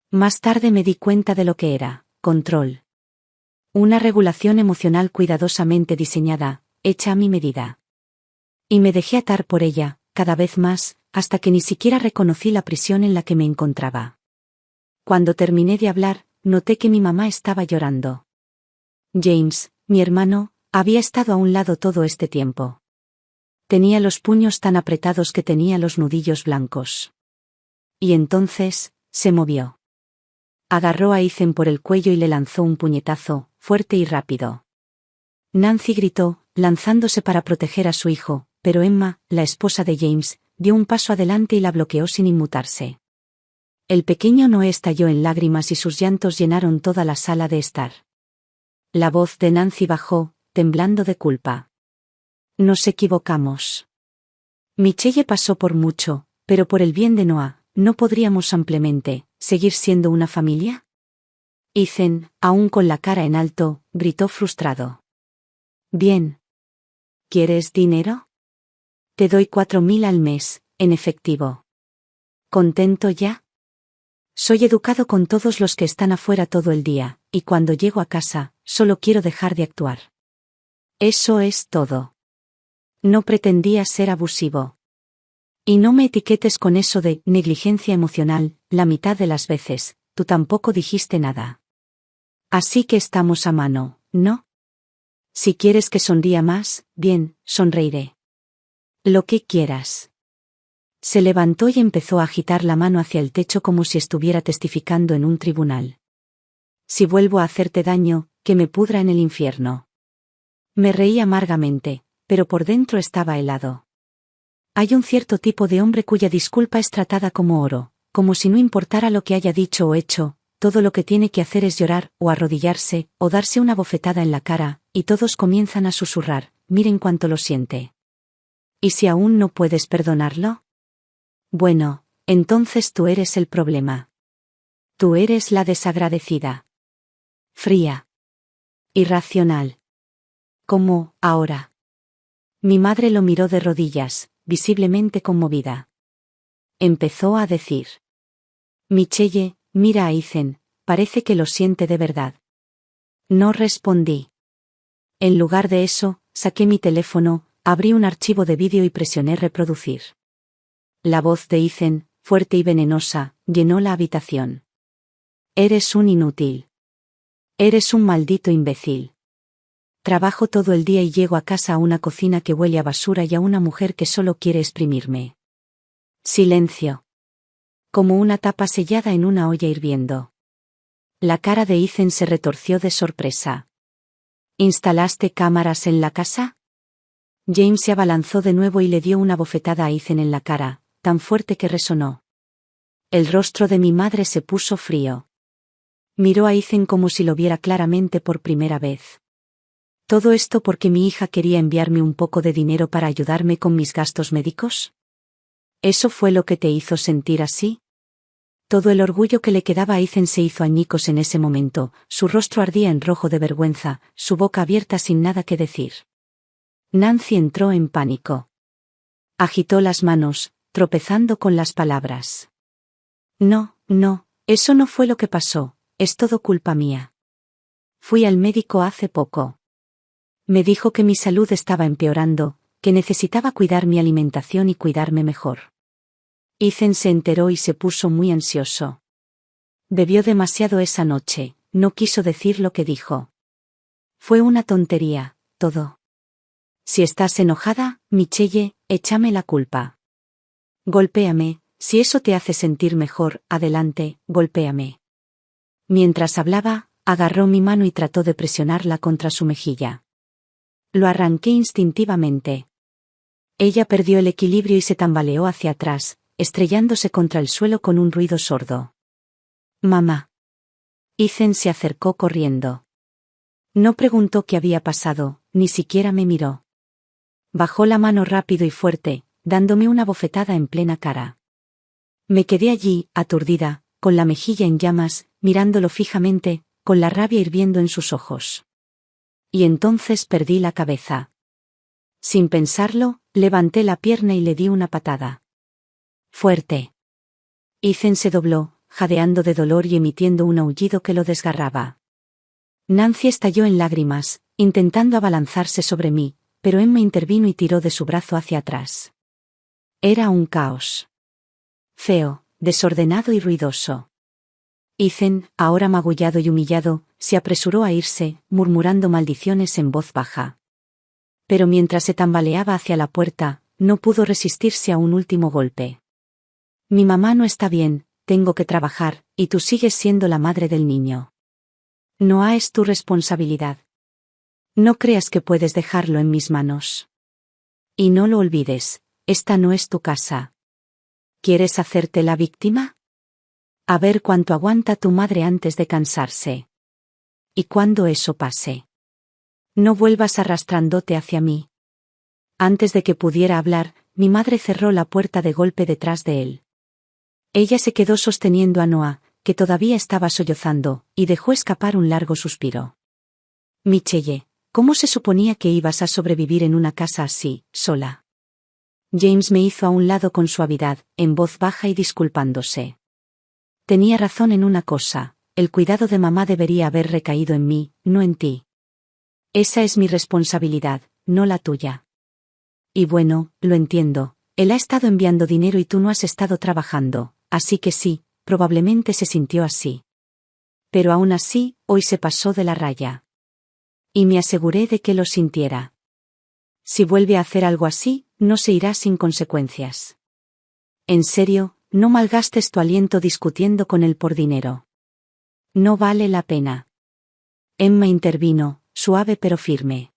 Más tarde me di cuenta de lo que era: control. Una regulación emocional cuidadosamente diseñada, hecha a mi medida. Y me dejé atar por ella, cada vez más, hasta que ni siquiera reconocí la prisión en la que me encontraba. Cuando terminé de hablar, noté que mi mamá estaba llorando. James, mi hermano, había estado a un lado todo este tiempo. Tenía los puños tan apretados que tenía los nudillos blancos. Y entonces, se movió. Agarró a Ethan por el cuello y le lanzó un puñetazo, fuerte y rápido. Nancy gritó, lanzándose para proteger a su hijo, pero Emma, la esposa de James, dio un paso adelante y la bloqueó sin inmutarse. El pequeño Noé estalló en lágrimas y sus llantos llenaron toda la sala de estar. La voz de Nancy bajó, temblando de culpa. Nos equivocamos. Michelle pasó por mucho, pero por el bien de Noah, ¿no podríamos ampliamente seguir siendo una familia? Ethan, aún con la cara en alto, gritó frustrado. Bien. ¿Quieres dinero? Te doy 4.000 al mes, en efectivo. ¿Contento ya? Soy educado con todos los que están afuera todo el día, y cuando llego a casa, solo quiero dejar de actuar. Eso es todo. No pretendía ser abusivo. Y no me etiquetes con eso de negligencia emocional, la mitad de las veces, tú tampoco dijiste nada. Así que estamos a mano, ¿no? Si quieres que sonría más, bien, sonreiré. Lo que quieras. Se levantó y empezó a agitar la mano hacia el techo como si estuviera testificando en un tribunal. Si vuelvo a hacerte daño, que me pudra en el infierno. Me reí amargamente, pero por dentro estaba helado. Hay un cierto tipo de hombre cuya disculpa es tratada como oro, como si no importara lo que haya dicho o hecho, todo lo que tiene que hacer es llorar, o arrodillarse, o darse una bofetada en la cara, y todos comienzan a susurrar, miren cuánto lo siente. ¿Y si aún no puedes perdonarlo? Bueno, entonces tú eres el problema. Tú eres la desagradecida. Fría. Irracional. ¿Cómo, ahora? Mi madre lo miró de rodillas, visiblemente conmovida. Empezó a decir. Michelle, mira a Ethan, parece que lo siente de verdad. No respondí. En lugar de eso, saqué mi teléfono, abrí un archivo de vídeo y presioné reproducir. La voz de Ethan, fuerte y venenosa, llenó la habitación. Eres un inútil. Eres un maldito imbécil. Trabajo todo el día y llego a casa a una cocina que huele a basura y a una mujer que solo quiere exprimirme. Silencio. Como una tapa sellada en una olla hirviendo. La cara de Ethan se retorció de sorpresa. ¿Instalaste cámaras en la casa? James se abalanzó de nuevo y le dio una bofetada a Ethan en la cara, tan fuerte que resonó. El rostro de mi madre se puso frío. Miró a Ethan como si lo viera claramente por primera vez. ¿Todo esto porque mi hija quería enviarme un poco de dinero para ayudarme con mis gastos médicos? ¿Eso fue lo que te hizo sentir así? Todo el orgullo que le quedaba a Ethan se hizo añicos en ese momento, su rostro ardía en rojo de vergüenza, su boca abierta sin nada que decir. Nancy entró en pánico. Agitó las manos, tropezando con las palabras. No, eso no fue lo que pasó, es todo culpa mía. Fui al médico hace poco. Me dijo que mi salud estaba empeorando, que necesitaba cuidar mi alimentación y cuidarme mejor. Ethan se enteró y se puso muy ansioso. Bebió demasiado esa noche, no quiso decir lo que dijo. Fue una tontería, todo. Si estás enojada, Michelle, échame la culpa. Golpéame, si eso te hace sentir mejor, adelante, golpéame. Mientras hablaba, agarró mi mano y trató de presionarla contra su mejilla. Lo arranqué instintivamente. Ella perdió el equilibrio y se tambaleó hacia atrás, estrellándose contra el suelo con un ruido sordo. Mamá. Ethan se acercó corriendo. No preguntó qué había pasado, ni siquiera me miró. Bajó la mano rápido y fuerte, dándome una bofetada en plena cara. Me quedé allí, aturdida, con la mejilla en llamas, mirándolo fijamente, con la rabia hirviendo en sus ojos. Y entonces perdí la cabeza. Sin pensarlo, levanté la pierna y le di una patada. Fuerte. Ethan se dobló, jadeando de dolor y emitiendo un aullido que lo desgarraba. Nancy estalló en lágrimas, intentando abalanzarse sobre mí, pero Emma intervino y tiró de su brazo hacia atrás. Era un caos. Feo, desordenado y ruidoso. Ethan, ahora magullado y humillado, se apresuró a irse, murmurando maldiciones en voz baja. Pero mientras se tambaleaba hacia la puerta, no pudo resistirse a un último golpe. Mi mamá no está bien, tengo que trabajar, y tú sigues siendo la madre del niño. No es tu responsabilidad. No creas que puedes dejarlo en mis manos. Y no lo olvides, esta no es tu casa. ¿Quieres hacerte la víctima? A ver cuánto aguanta tu madre antes de cansarse. Y cuando eso pase, no vuelvas arrastrándote hacia mí. Antes de que pudiera hablar, mi madre cerró la puerta de golpe detrás de él. Ella se quedó sosteniendo a Noah, que todavía estaba sollozando, y dejó escapar un largo suspiro. Michelle, ¿cómo se suponía que ibas a sobrevivir en una casa así, sola? James me hizo a un lado con suavidad, en voz baja y disculpándose. Tenía razón en una cosa, el cuidado de mamá debería haber recaído en mí, no en ti. Esa es mi responsabilidad, no la tuya. Y bueno, lo entiendo, él ha estado enviando dinero y tú no has estado trabajando, así que sí, probablemente se sintió así. Pero aún así, hoy se pasó de la raya. Y me aseguré de que lo sintiera. Si vuelve a hacer algo así, no se irá sin consecuencias. En serio, no malgastes tu aliento discutiendo con él por dinero. No vale la pena. Emma intervino, suave pero firme.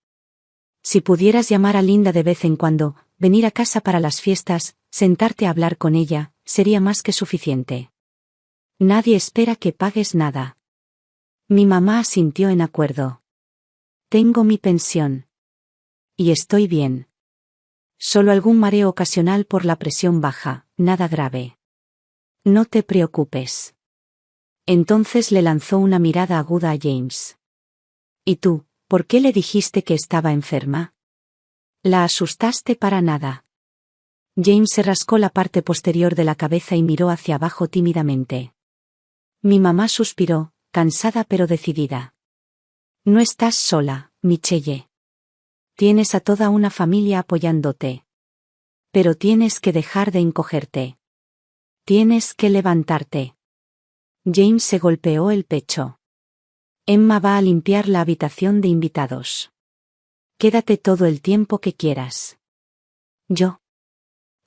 Si pudieras llamar a Linda de vez en cuando, venir a casa para las fiestas, sentarte a hablar con ella, sería más que suficiente. Nadie espera que pagues nada. Mi mamá asintió en acuerdo. Tengo mi pensión. Y estoy bien. Solo algún mareo ocasional por la presión baja, nada grave. No te preocupes. Entonces le lanzó una mirada aguda a James. ¿Y tú, por qué le dijiste que estaba enferma? La asustaste para nada. James se rascó la parte posterior de la cabeza y miró hacia abajo tímidamente. Mi mamá suspiró, cansada pero decidida. No estás sola, Michelle. Tienes a toda una familia apoyándote. Pero tienes que dejar de encogerte. Tienes que levantarte. James se golpeó el pecho. Emma va a limpiar la habitación de invitados. Quédate todo el tiempo que quieras. Yo.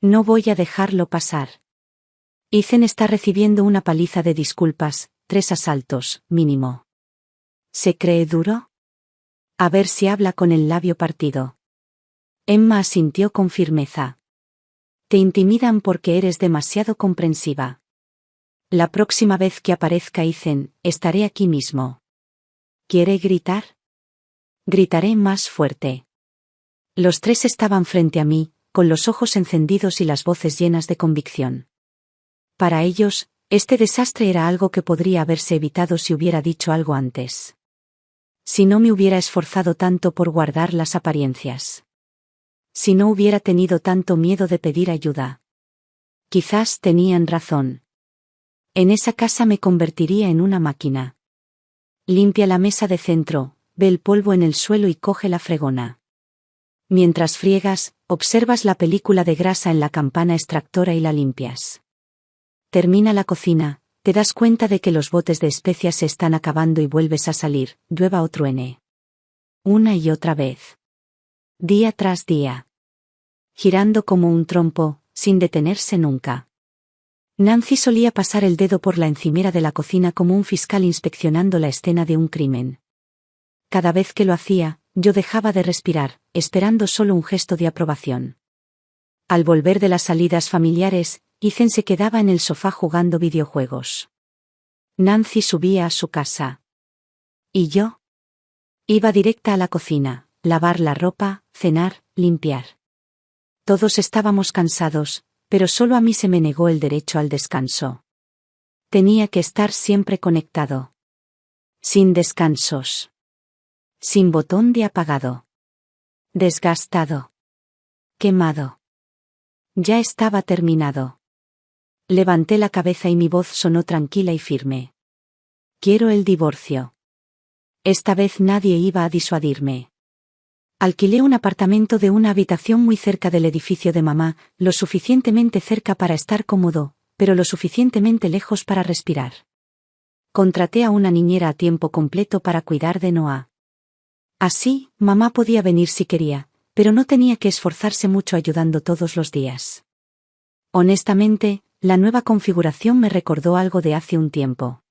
No voy a dejarlo pasar. Ethan está recibiendo una paliza de disculpas, 3 asaltos, mínimo. ¿Se cree duro? A ver si habla con el labio partido. Emma asintió con firmeza. Te intimidan porque eres demasiado comprensiva. La próxima vez que aparezca Ethan, estaré aquí mismo. ¿Quiere gritar? Gritaré más fuerte. Los 3 estaban frente a mí, con los ojos encendidos y las voces llenas de convicción. Para ellos, este desastre era algo que podría haberse evitado si hubiera dicho algo antes. Si no me hubiera esforzado tanto por guardar las apariencias. Si no hubiera tenido tanto miedo de pedir ayuda. Quizás tenían razón. En esa casa me convertiría en una máquina. Limpia la mesa de centro, ve el polvo en el suelo y coge la fregona. Mientras friegas, observas la película de grasa en la campana extractora y la limpias. Termina la cocina, te das cuenta de que los botes de especias se están acabando y vuelves a salir, llueva o truene. Una y otra vez. Día tras día. Girando como un trompo, sin detenerse nunca. Nancy solía pasar el dedo por la encimera de la cocina como un fiscal inspeccionando la escena de un crimen. Cada vez que lo hacía, yo dejaba de respirar, esperando solo un gesto de aprobación. Al volver de las salidas familiares, Ethan se quedaba en el sofá jugando videojuegos. Nancy subía a su casa. ¿Y yo? Iba directa a la cocina, lavar la ropa, cenar, limpiar. Todos estábamos cansados, pero solo a mí se me negó el derecho al descanso. Tenía que estar siempre conectado. Sin descansos. Sin botón de apagado. Desgastado. Quemado. Ya estaba terminado. Levanté la cabeza y mi voz sonó tranquila y firme. Quiero el divorcio. Esta vez nadie iba a disuadirme. Alquilé un apartamento de una habitación muy cerca del edificio de mamá, lo suficientemente cerca para estar cómodo, pero lo suficientemente lejos para respirar. Contraté a una niñera a tiempo completo para cuidar de Noah. Así, mamá podía venir si quería, pero no tenía que esforzarse mucho ayudando todos los días. Honestamente, la nueva configuración me recordó algo de hace un tiempo.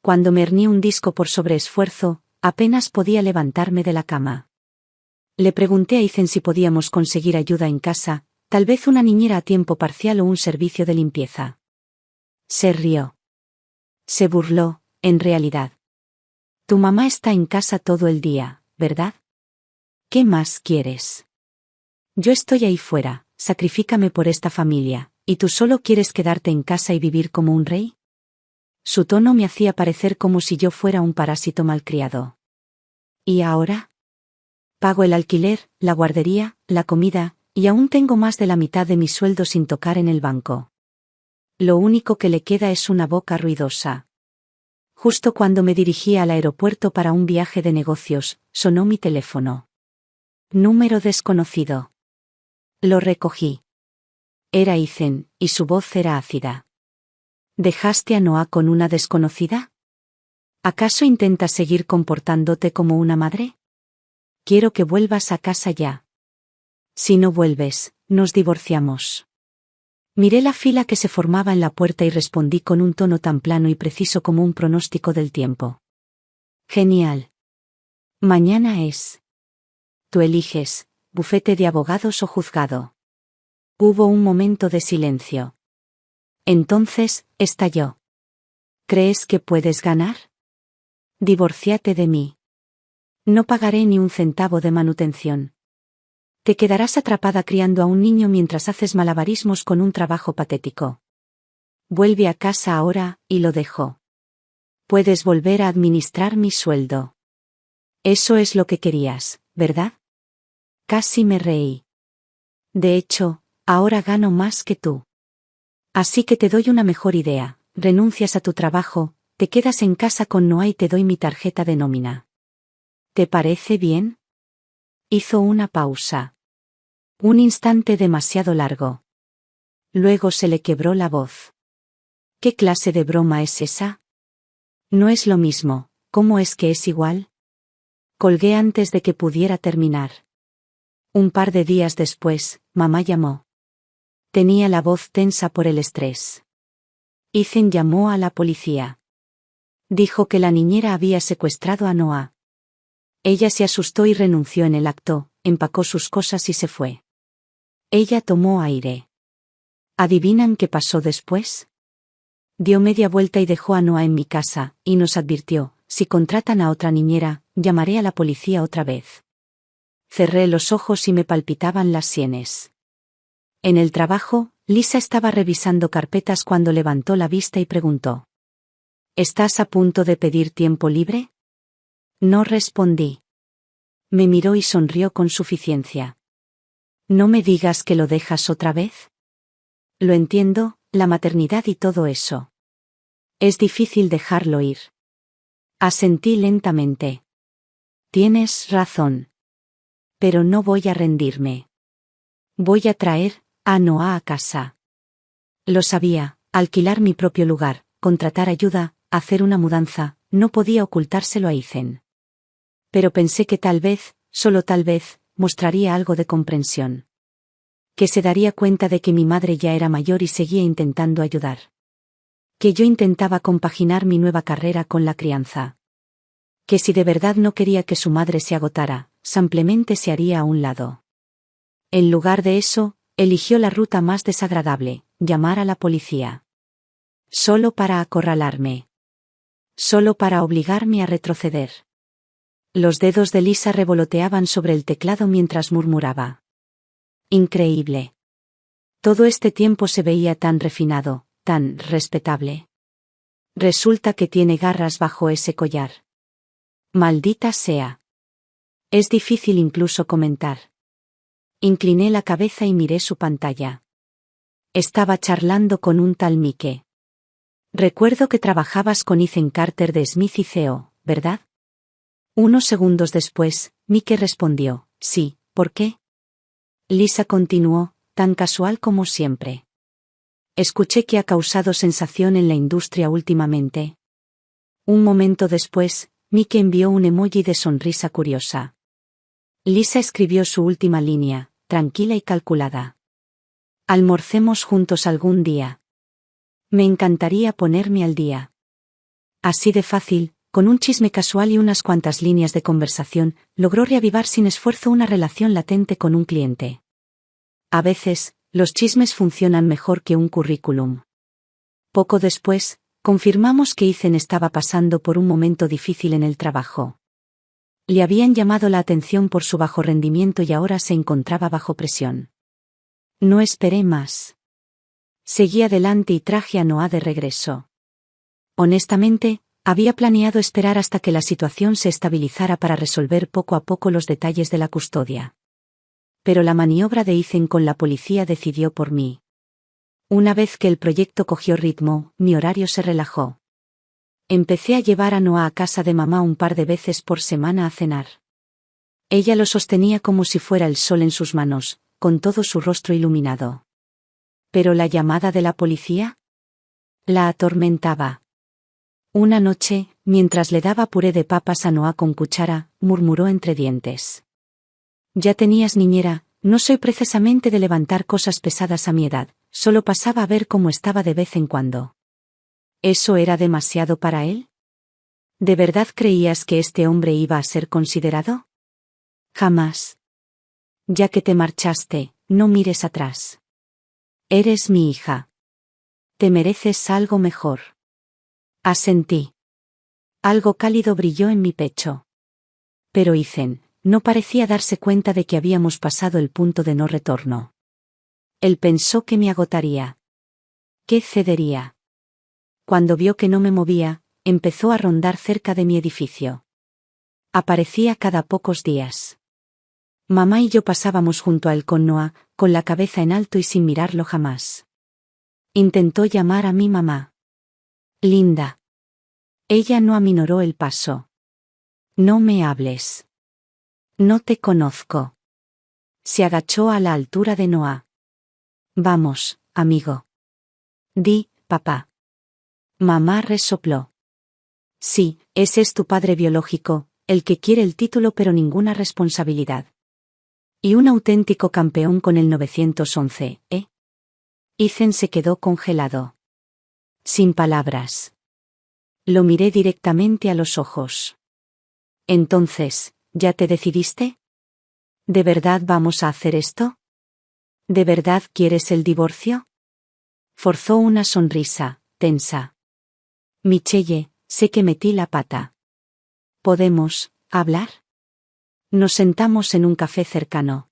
Cuando me hernié un disco por sobreesfuerzo, apenas podía levantarme de la cama. Le pregunté a Ethan si podíamos conseguir ayuda en casa, tal vez una niñera a tiempo parcial o un servicio de limpieza. Se rió. Se burló, en realidad. Tu mamá está en casa todo el día, ¿verdad? ¿Qué más quieres? Yo estoy ahí fuera, sacrifícame por esta familia, ¿y tú solo quieres quedarte en casa y vivir como un rey? Su tono me hacía parecer como si yo fuera un parásito malcriado. ¿Y ahora? Pago el alquiler, la guardería, la comida, y aún tengo más de la mitad de mi sueldo sin tocar en el banco. Lo único que le queda es una boca ruidosa. Justo cuando me dirigía al aeropuerto para un viaje de negocios, sonó mi teléfono. Número desconocido. Lo recogí. Era Ethan, y su voz era ácida. ¿Dejaste a Noah con una desconocida? ¿Acaso intentas seguir comportándote como una madre? Quiero que vuelvas a casa ya. Si no vuelves, nos divorciamos. Miré la fila que se formaba en la puerta y respondí con un tono tan plano y preciso como un pronóstico del tiempo. Genial. Mañana es. Tú eliges, bufete de abogados o juzgado. Hubo un momento de silencio. Entonces, estalló. ¿Crees que puedes ganar? Divórciate de mí. No pagaré ni un centavo de manutención. Te quedarás atrapada criando a un niño mientras haces malabarismos con un trabajo patético. Vuelve a casa ahora, y lo dejo. Puedes volver a administrar mi sueldo. Eso es lo que querías, ¿verdad? Casi me reí. De hecho, ahora gano más que tú. Así que te doy una mejor idea, renuncias a tu trabajo, te quedas en casa con Noah y te doy mi tarjeta de nómina. ¿Te parece bien? Hizo una pausa. Un instante demasiado largo. Luego se le quebró la voz. ¿Qué clase de broma es esa? No es lo mismo, ¿cómo es que es igual? Colgué antes de que pudiera terminar. Un par de días después, mamá llamó. Tenía la voz tensa por el estrés. Ethan llamó a la policía. Dijo que la niñera había secuestrado a Noah. Ella se asustó y renunció en el acto, empacó sus cosas y se fue. Ella tomó aire. ¿Adivinan qué pasó después? Dio media vuelta y dejó a Noah en mi casa, y nos advirtió, si contratan a otra niñera, llamaré a la policía otra vez. Cerré los ojos y me palpitaban las sienes. En el trabajo, Lisa estaba revisando carpetas cuando levantó la vista y preguntó. ¿Estás a punto de pedir tiempo libre? No respondí. Me miró y sonrió con suficiencia. No me digas que lo dejas otra vez. Lo entiendo, la maternidad y todo eso. Es difícil dejarlo ir. Asentí lentamente. Tienes razón. Pero no voy a rendirme. Voy a traer a Noah a casa. Lo sabía, alquilar mi propio lugar, contratar ayuda, hacer una mudanza, no podía ocultárselo a Ethan. Pero pensé que tal vez, solo tal vez, mostraría algo de comprensión. Que se daría cuenta de que mi madre ya era mayor y seguía intentando ayudar. Que yo intentaba compaginar mi nueva carrera con la crianza. Que si de verdad no quería que su madre se agotara, simplemente se haría a un lado. En lugar de eso, eligió la ruta más desagradable, llamar a la policía. Solo para acorralarme. Solo para obligarme a retroceder. Los dedos de Lisa revoloteaban sobre el teclado mientras murmuraba. Increíble. Todo este tiempo se veía tan refinado, tan respetable. Resulta que tiene garras bajo ese collar. Maldita sea. Es difícil incluso comentar. Incliné la cabeza y miré su pantalla. Estaba charlando con un tal Mike. Recuerdo que trabajabas con Ethan Carter de Smith y CO, ¿verdad? Unos segundos después, Mike respondió, sí, ¿por qué? Lisa continuó, tan casual como siempre. Escuché que ha causado sensación en la industria últimamente. Un momento después, Mike envió un emoji de sonrisa curiosa. Lisa escribió su última línea, tranquila y calculada. Almorcemos juntos algún día. Me encantaría ponerme al día. Así de fácil, con un chisme casual y unas cuantas líneas de conversación, logró reavivar sin esfuerzo una relación latente con un cliente. A veces, los chismes funcionan mejor que un currículum. Poco después, confirmamos que Ethan estaba pasando por un momento difícil en el trabajo. Le habían llamado la atención por su bajo rendimiento y ahora se encontraba bajo presión. No esperé más. Seguí adelante y traje a Noah de regreso. Honestamente, había planeado esperar hasta que la situación se estabilizara para resolver poco a poco los detalles de la custodia. Pero la maniobra de Ethan con la policía decidió por mí. Una vez que el proyecto cogió ritmo, mi horario se relajó. Empecé a llevar a Noah a casa de mamá un par de veces por semana a cenar. Ella lo sostenía como si fuera el sol en sus manos, con todo su rostro iluminado. ¿Pero la llamada de la policía? La atormentaba. Una noche, mientras le daba puré de papas a Noah con cuchara, murmuró entre dientes. Ya tenías niñera, no soy precisamente de levantar cosas pesadas a mi edad, solo pasaba a ver cómo estaba de vez en cuando. ¿Eso era demasiado para él? ¿De verdad creías que este hombre iba a ser considerado? Jamás. Ya que te marchaste, no mires atrás. Eres mi hija. Te mereces algo mejor. Asentí. Algo cálido brilló en mi pecho. Pero Ethan no parecía darse cuenta de que habíamos pasado el punto de no retorno. Él pensó que me agotaría. ¿Qué cedería? Cuando vio que no me movía, empezó a rondar cerca de mi edificio. Aparecía cada pocos días. Mamá y yo pasábamos junto a él con Noah, con la cabeza en alto y sin mirarlo jamás. Intentó llamar a mi mamá. Linda. Ella no aminoró el paso. No me hables. No te conozco. Se agachó a la altura de Noah. Vamos, amigo. Di, papá. Mamá resopló. Sí, ese es tu padre biológico, el que quiere el título pero ninguna responsabilidad. Y un auténtico campeón con el 911, ¿eh? Ethan se quedó congelado. Sin palabras. Lo miré directamente a los ojos. Entonces, ¿ya te decidiste? ¿De verdad vamos a hacer esto? ¿De verdad quieres el divorcio? Forzó una sonrisa, tensa. Michelle, sé que metí la pata. ¿Podemos hablar? Nos sentamos en un café cercano.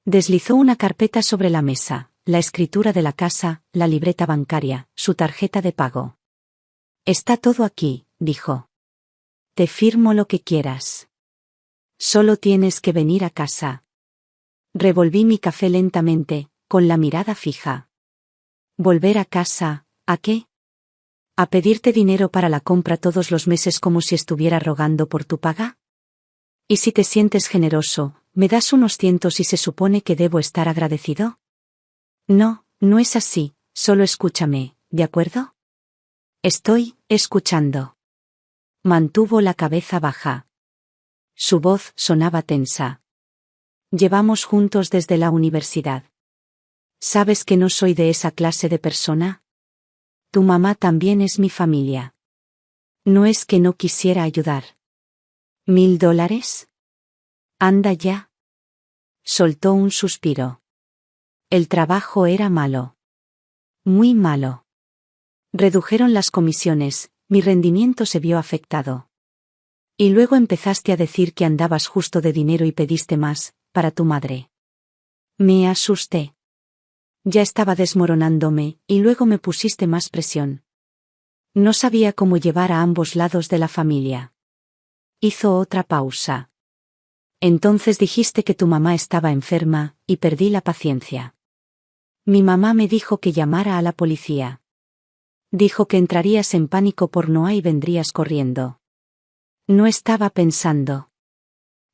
Deslizó una carpeta sobre la mesa, la escritura de la casa, la libreta bancaria, su tarjeta de pago. Está todo aquí, dijo. Te firmo lo que quieras. Solo tienes que venir a casa. Revolví mi café lentamente, con la mirada fija. ¿Volver a casa? ¿A qué? ¿A pedirte dinero para la compra todos los meses como si estuviera rogando por tu paga? ¿Y si te sientes generoso, me das unos cientos y se supone que debo estar agradecido? No, no es así, solo escúchame, ¿de acuerdo? Estoy escuchando. Mantuvo la cabeza baja. Su voz sonaba tensa. Llevamos juntos desde la universidad. ¿Sabes que no soy de esa clase de persona? Tu mamá también es mi familia. No es que no quisiera ayudar. $1000? Anda ya. Soltó un suspiro. El trabajo era malo. Muy malo. Redujeron las comisiones, mi rendimiento se vio afectado. Y luego empezaste a decir que andabas justo de dinero y pediste más, para tu madre. Me asusté. Ya estaba desmoronándome, y luego me pusiste más presión. No sabía cómo llevar a ambos lados de la familia. Hizo otra pausa. Entonces dijiste que tu mamá estaba enferma, y perdí la paciencia. Mi mamá me dijo que llamara a la policía. Dijo que entrarías en pánico por Noah y vendrías corriendo. No estaba pensando.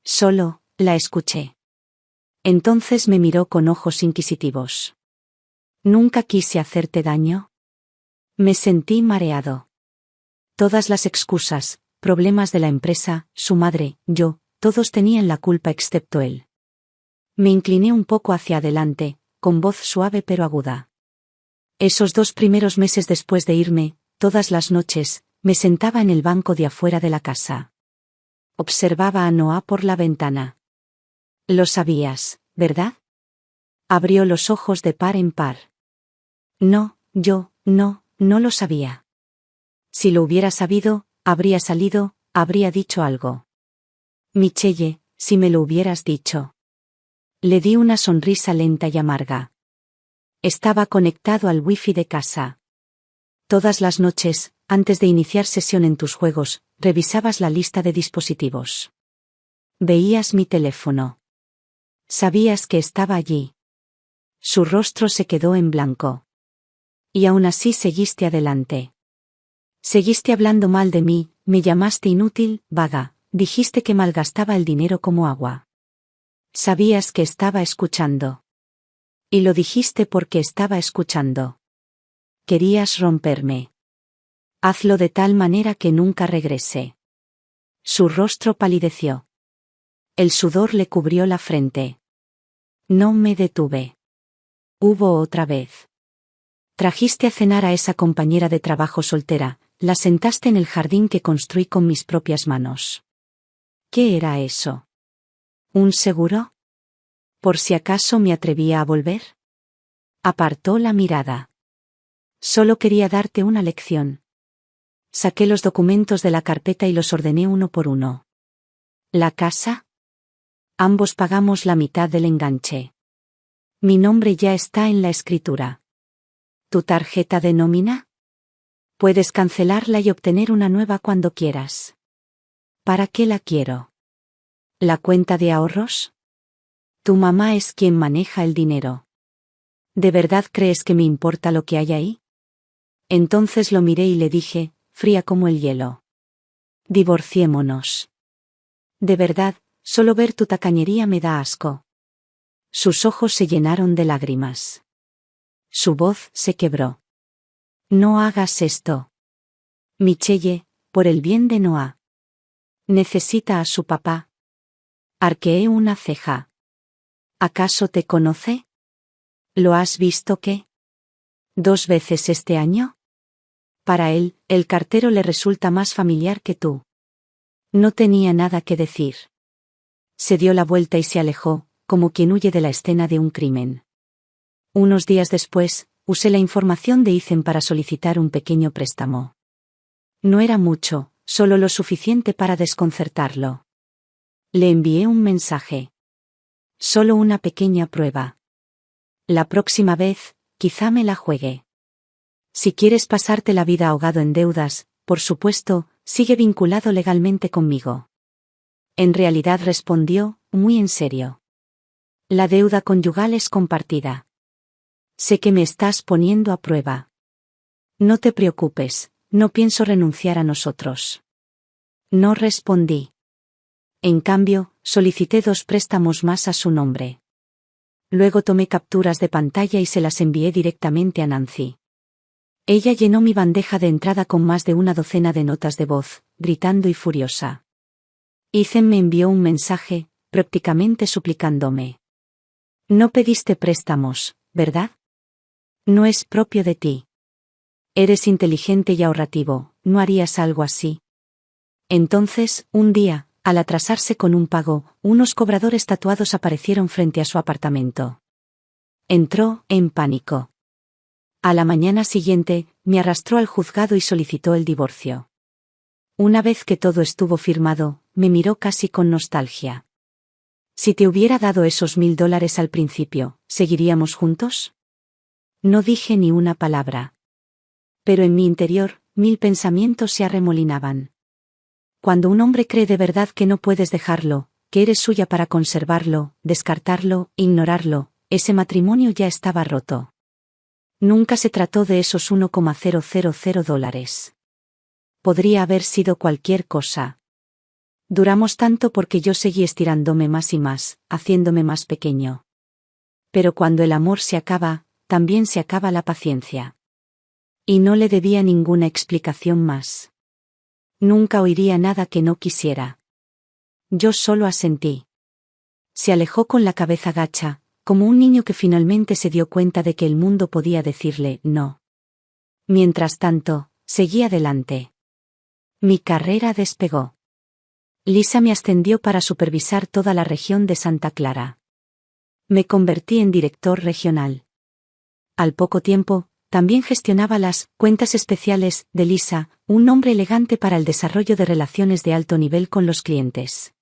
Solo, la escuché. Entonces me miró con ojos inquisitivos. ¿Nunca quise hacerte daño? Me sentí mareado. Todas las excusas, problemas de la empresa, su madre, yo, todos tenían la culpa excepto él. Me incliné un poco hacia adelante, con voz suave pero aguda. Esos 2 primeros meses después de irme, todas las noches, me sentaba en el banco de afuera de la casa. Observaba a Noah por la ventana. Lo sabías, ¿verdad? Abrió los ojos de par en par. No, no lo sabía. Si lo hubiera sabido, habría salido, habría dicho algo. Michelle, si me lo hubieras dicho. Le di una sonrisa lenta y amarga. Estaba conectado al wifi de casa. Todas las noches, antes de iniciar sesión en tus juegos, revisabas la lista de dispositivos. Veías mi teléfono. Sabías que estaba allí. Su rostro se quedó en blanco. Y aún así seguiste adelante. Seguiste hablando mal de mí, me llamaste inútil, vaga, dijiste que malgastaba el dinero como agua. Sabías que estaba escuchando. Y lo dijiste porque estaba escuchando. Querías romperme. Hazlo de tal manera que nunca regrese. Su rostro palideció. El sudor le cubrió la frente. No me detuve. Hubo otra vez. Trajiste a cenar a esa compañera de trabajo soltera, la sentaste en el jardín que construí con mis propias manos. ¿Qué era eso? ¿Un seguro? ¿Por si acaso me atrevía a volver? Apartó la mirada. Solo quería darte una lección. Saqué los documentos de la carpeta y los ordené uno por uno. ¿La casa? Ambos pagamos la mitad del enganche. Mi nombre ya está en la escritura. ¿Tu tarjeta de nómina? Puedes cancelarla y obtener una nueva cuando quieras. ¿Para qué la quiero? ¿La cuenta de ahorros? Tu mamá es quien maneja el dinero. ¿De verdad crees que me importa lo que hay ahí? Entonces lo miré y le dije, fría como el hielo. Divorciémonos. De verdad, solo ver tu tacañería me da asco. Sus ojos se llenaron de lágrimas. Su voz se quebró. No hagas esto. Michelle, por el bien de Noah. Necesita a su papá. Arqueé una ceja. ¿Acaso te conoce? ¿Lo has visto qué? ¿2 veces este año? Para él, el cartero le resulta más familiar que tú. No tenía nada que decir. Se dio la vuelta y se alejó, como quien huye de la escena de un crimen. Unos días después, usé la información de Ethan para solicitar un pequeño préstamo. No era mucho, solo lo suficiente para desconcertarlo. Le envié un mensaje. Solo una pequeña prueba. La próxima vez, quizá me la juegue. Si quieres pasarte la vida ahogado en deudas, por supuesto, sigue vinculado legalmente conmigo. En realidad respondió, muy en serio. La deuda conyugal es compartida. Sé que me estás poniendo a prueba. No te preocupes, no pienso renunciar a nosotros. No respondí. En cambio, solicité 2 préstamos más a su nombre. Luego tomé capturas de pantalla y se las envié directamente a Nancy. Ella llenó mi bandeja de entrada con más de una docena de notas de voz, gritando y furiosa. Ethan me envió un mensaje, prácticamente suplicándome. No pediste préstamos, ¿verdad? No es propio de ti. Eres inteligente y ahorrativo, ¿no harías algo así? Entonces, un día, al atrasarse con un pago, unos cobradores tatuados aparecieron frente a su apartamento. Entró, en pánico. A la mañana siguiente, me arrastró al juzgado y solicitó el divorcio. Una vez que todo estuvo firmado, me miró casi con nostalgia. Si te hubiera dado esos $1000 al principio, ¿seguiríamos juntos? No dije ni una palabra. Pero en mi interior, 1000 pensamientos se arremolinaban. Cuando un hombre cree de verdad que no puedes dejarlo, que eres suya para conservarlo, descartarlo, ignorarlo, ese matrimonio ya estaba roto. Nunca se trató de esos $1,000. Podría haber sido cualquier cosa. Duramos tanto porque yo seguí estirándome más y más, haciéndome más pequeño. Pero cuando el amor se acaba, también se acaba la paciencia. Y no le debía ninguna explicación más. Nunca oiría nada que no quisiera. Yo solo asentí. Se alejó con la cabeza gacha, como un niño que finalmente se dio cuenta de que el mundo podía decirle no. Mientras tanto, seguí adelante. Mi carrera despegó. Lisa me ascendió para supervisar toda la región de Santa Clara. Me convertí en director regional. Al poco tiempo, también gestionaba las cuentas especiales de Lisa, un nombre elegante para el desarrollo de relaciones de alto nivel con los clientes.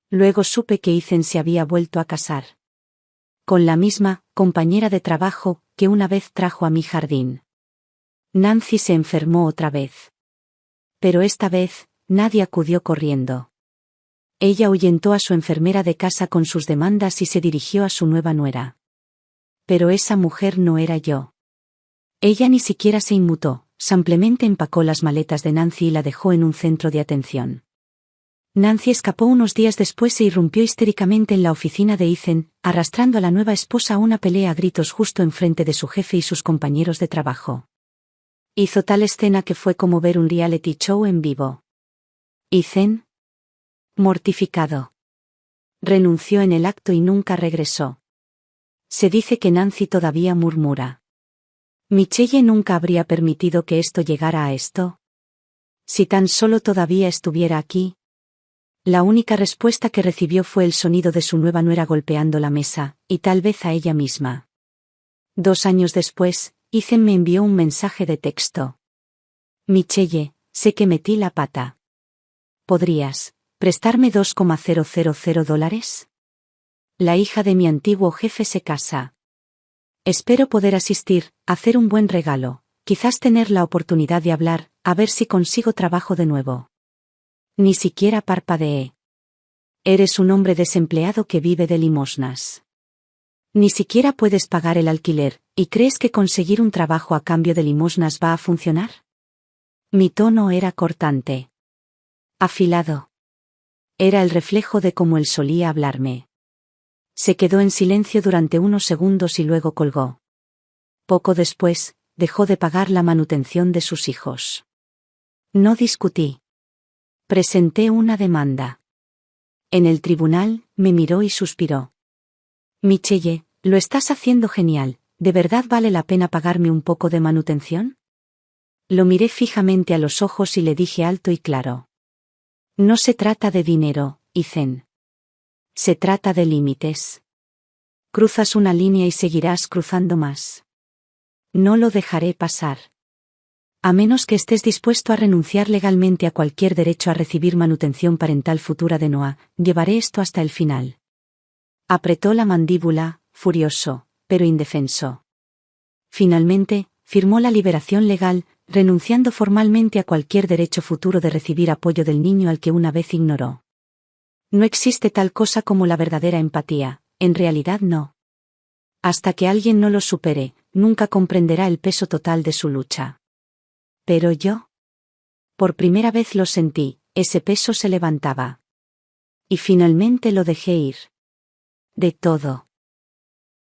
Luego supe que Ethan se había vuelto a casar. Con la misma compañera de trabajo que una vez trajo a mi jardín. Nancy se enfermó otra vez. Pero esta vez, nadie acudió corriendo. Ella ahuyentó a su enfermera de casa con sus demandas y se dirigió a su nueva nuera. Pero esa mujer no era yo. Ella ni siquiera se inmutó, simplemente empacó las maletas de Nancy y la dejó en un centro de atención. Nancy escapó unos días después e irrumpió histéricamente en la oficina de Ethan, arrastrando a la nueva esposa a una pelea a gritos justo enfrente de su jefe y sus compañeros de trabajo. Hizo tal escena que fue como ver un reality show en vivo. Ethan, mortificado, renunció en el acto y nunca regresó. Se dice que Nancy todavía murmura. Michelle nunca habría permitido que esto llegara a esto. Si tan solo todavía estuviera aquí. La única respuesta que recibió fue el sonido de su nueva nuera golpeando la mesa, y tal vez a ella misma. 2 años después, Ethan me envió un mensaje de texto. Michelle, sé que metí la pata. ¿Podrías prestarme $2,000? La hija de mi antiguo jefe se casa. Espero poder asistir, hacer un buen regalo, quizás tener la oportunidad de hablar, a ver si consigo trabajo de nuevo. Ni siquiera parpadeé. Eres un hombre desempleado que vive de limosnas. Ni siquiera puedes pagar el alquiler, ¿y crees que conseguir un trabajo a cambio de limosnas va a funcionar? Mi tono era cortante. Afilado. Era el reflejo de cómo él solía hablarme. Se quedó en silencio durante unos segundos y luego colgó. Poco después, dejó de pagar la manutención de sus hijos. No discutí. Presenté una demanda. En el tribunal, me miró y suspiró. Michelle, lo estás haciendo genial, ¿de verdad vale la pena pagarme un poco de manutención? Lo miré fijamente a los ojos y le dije alto y claro. No se trata de dinero, Ethan. Se trata de límites. Cruzas una línea y seguirás cruzando más. No lo dejaré pasar. A menos que estés dispuesto a renunciar legalmente a cualquier derecho a recibir manutención parental futura de Noah, llevaré esto hasta el final. Apretó la mandíbula, furioso, pero indefenso. Finalmente, firmó la liberación legal, renunciando formalmente a cualquier derecho futuro de recibir apoyo del niño al que una vez ignoró. No existe tal cosa como la verdadera empatía, en realidad no. Hasta que alguien no lo supere, nunca comprenderá el peso total de su lucha. Pero yo. Por primera vez lo sentí, ese peso se levantaba. Y finalmente lo dejé ir. De todo.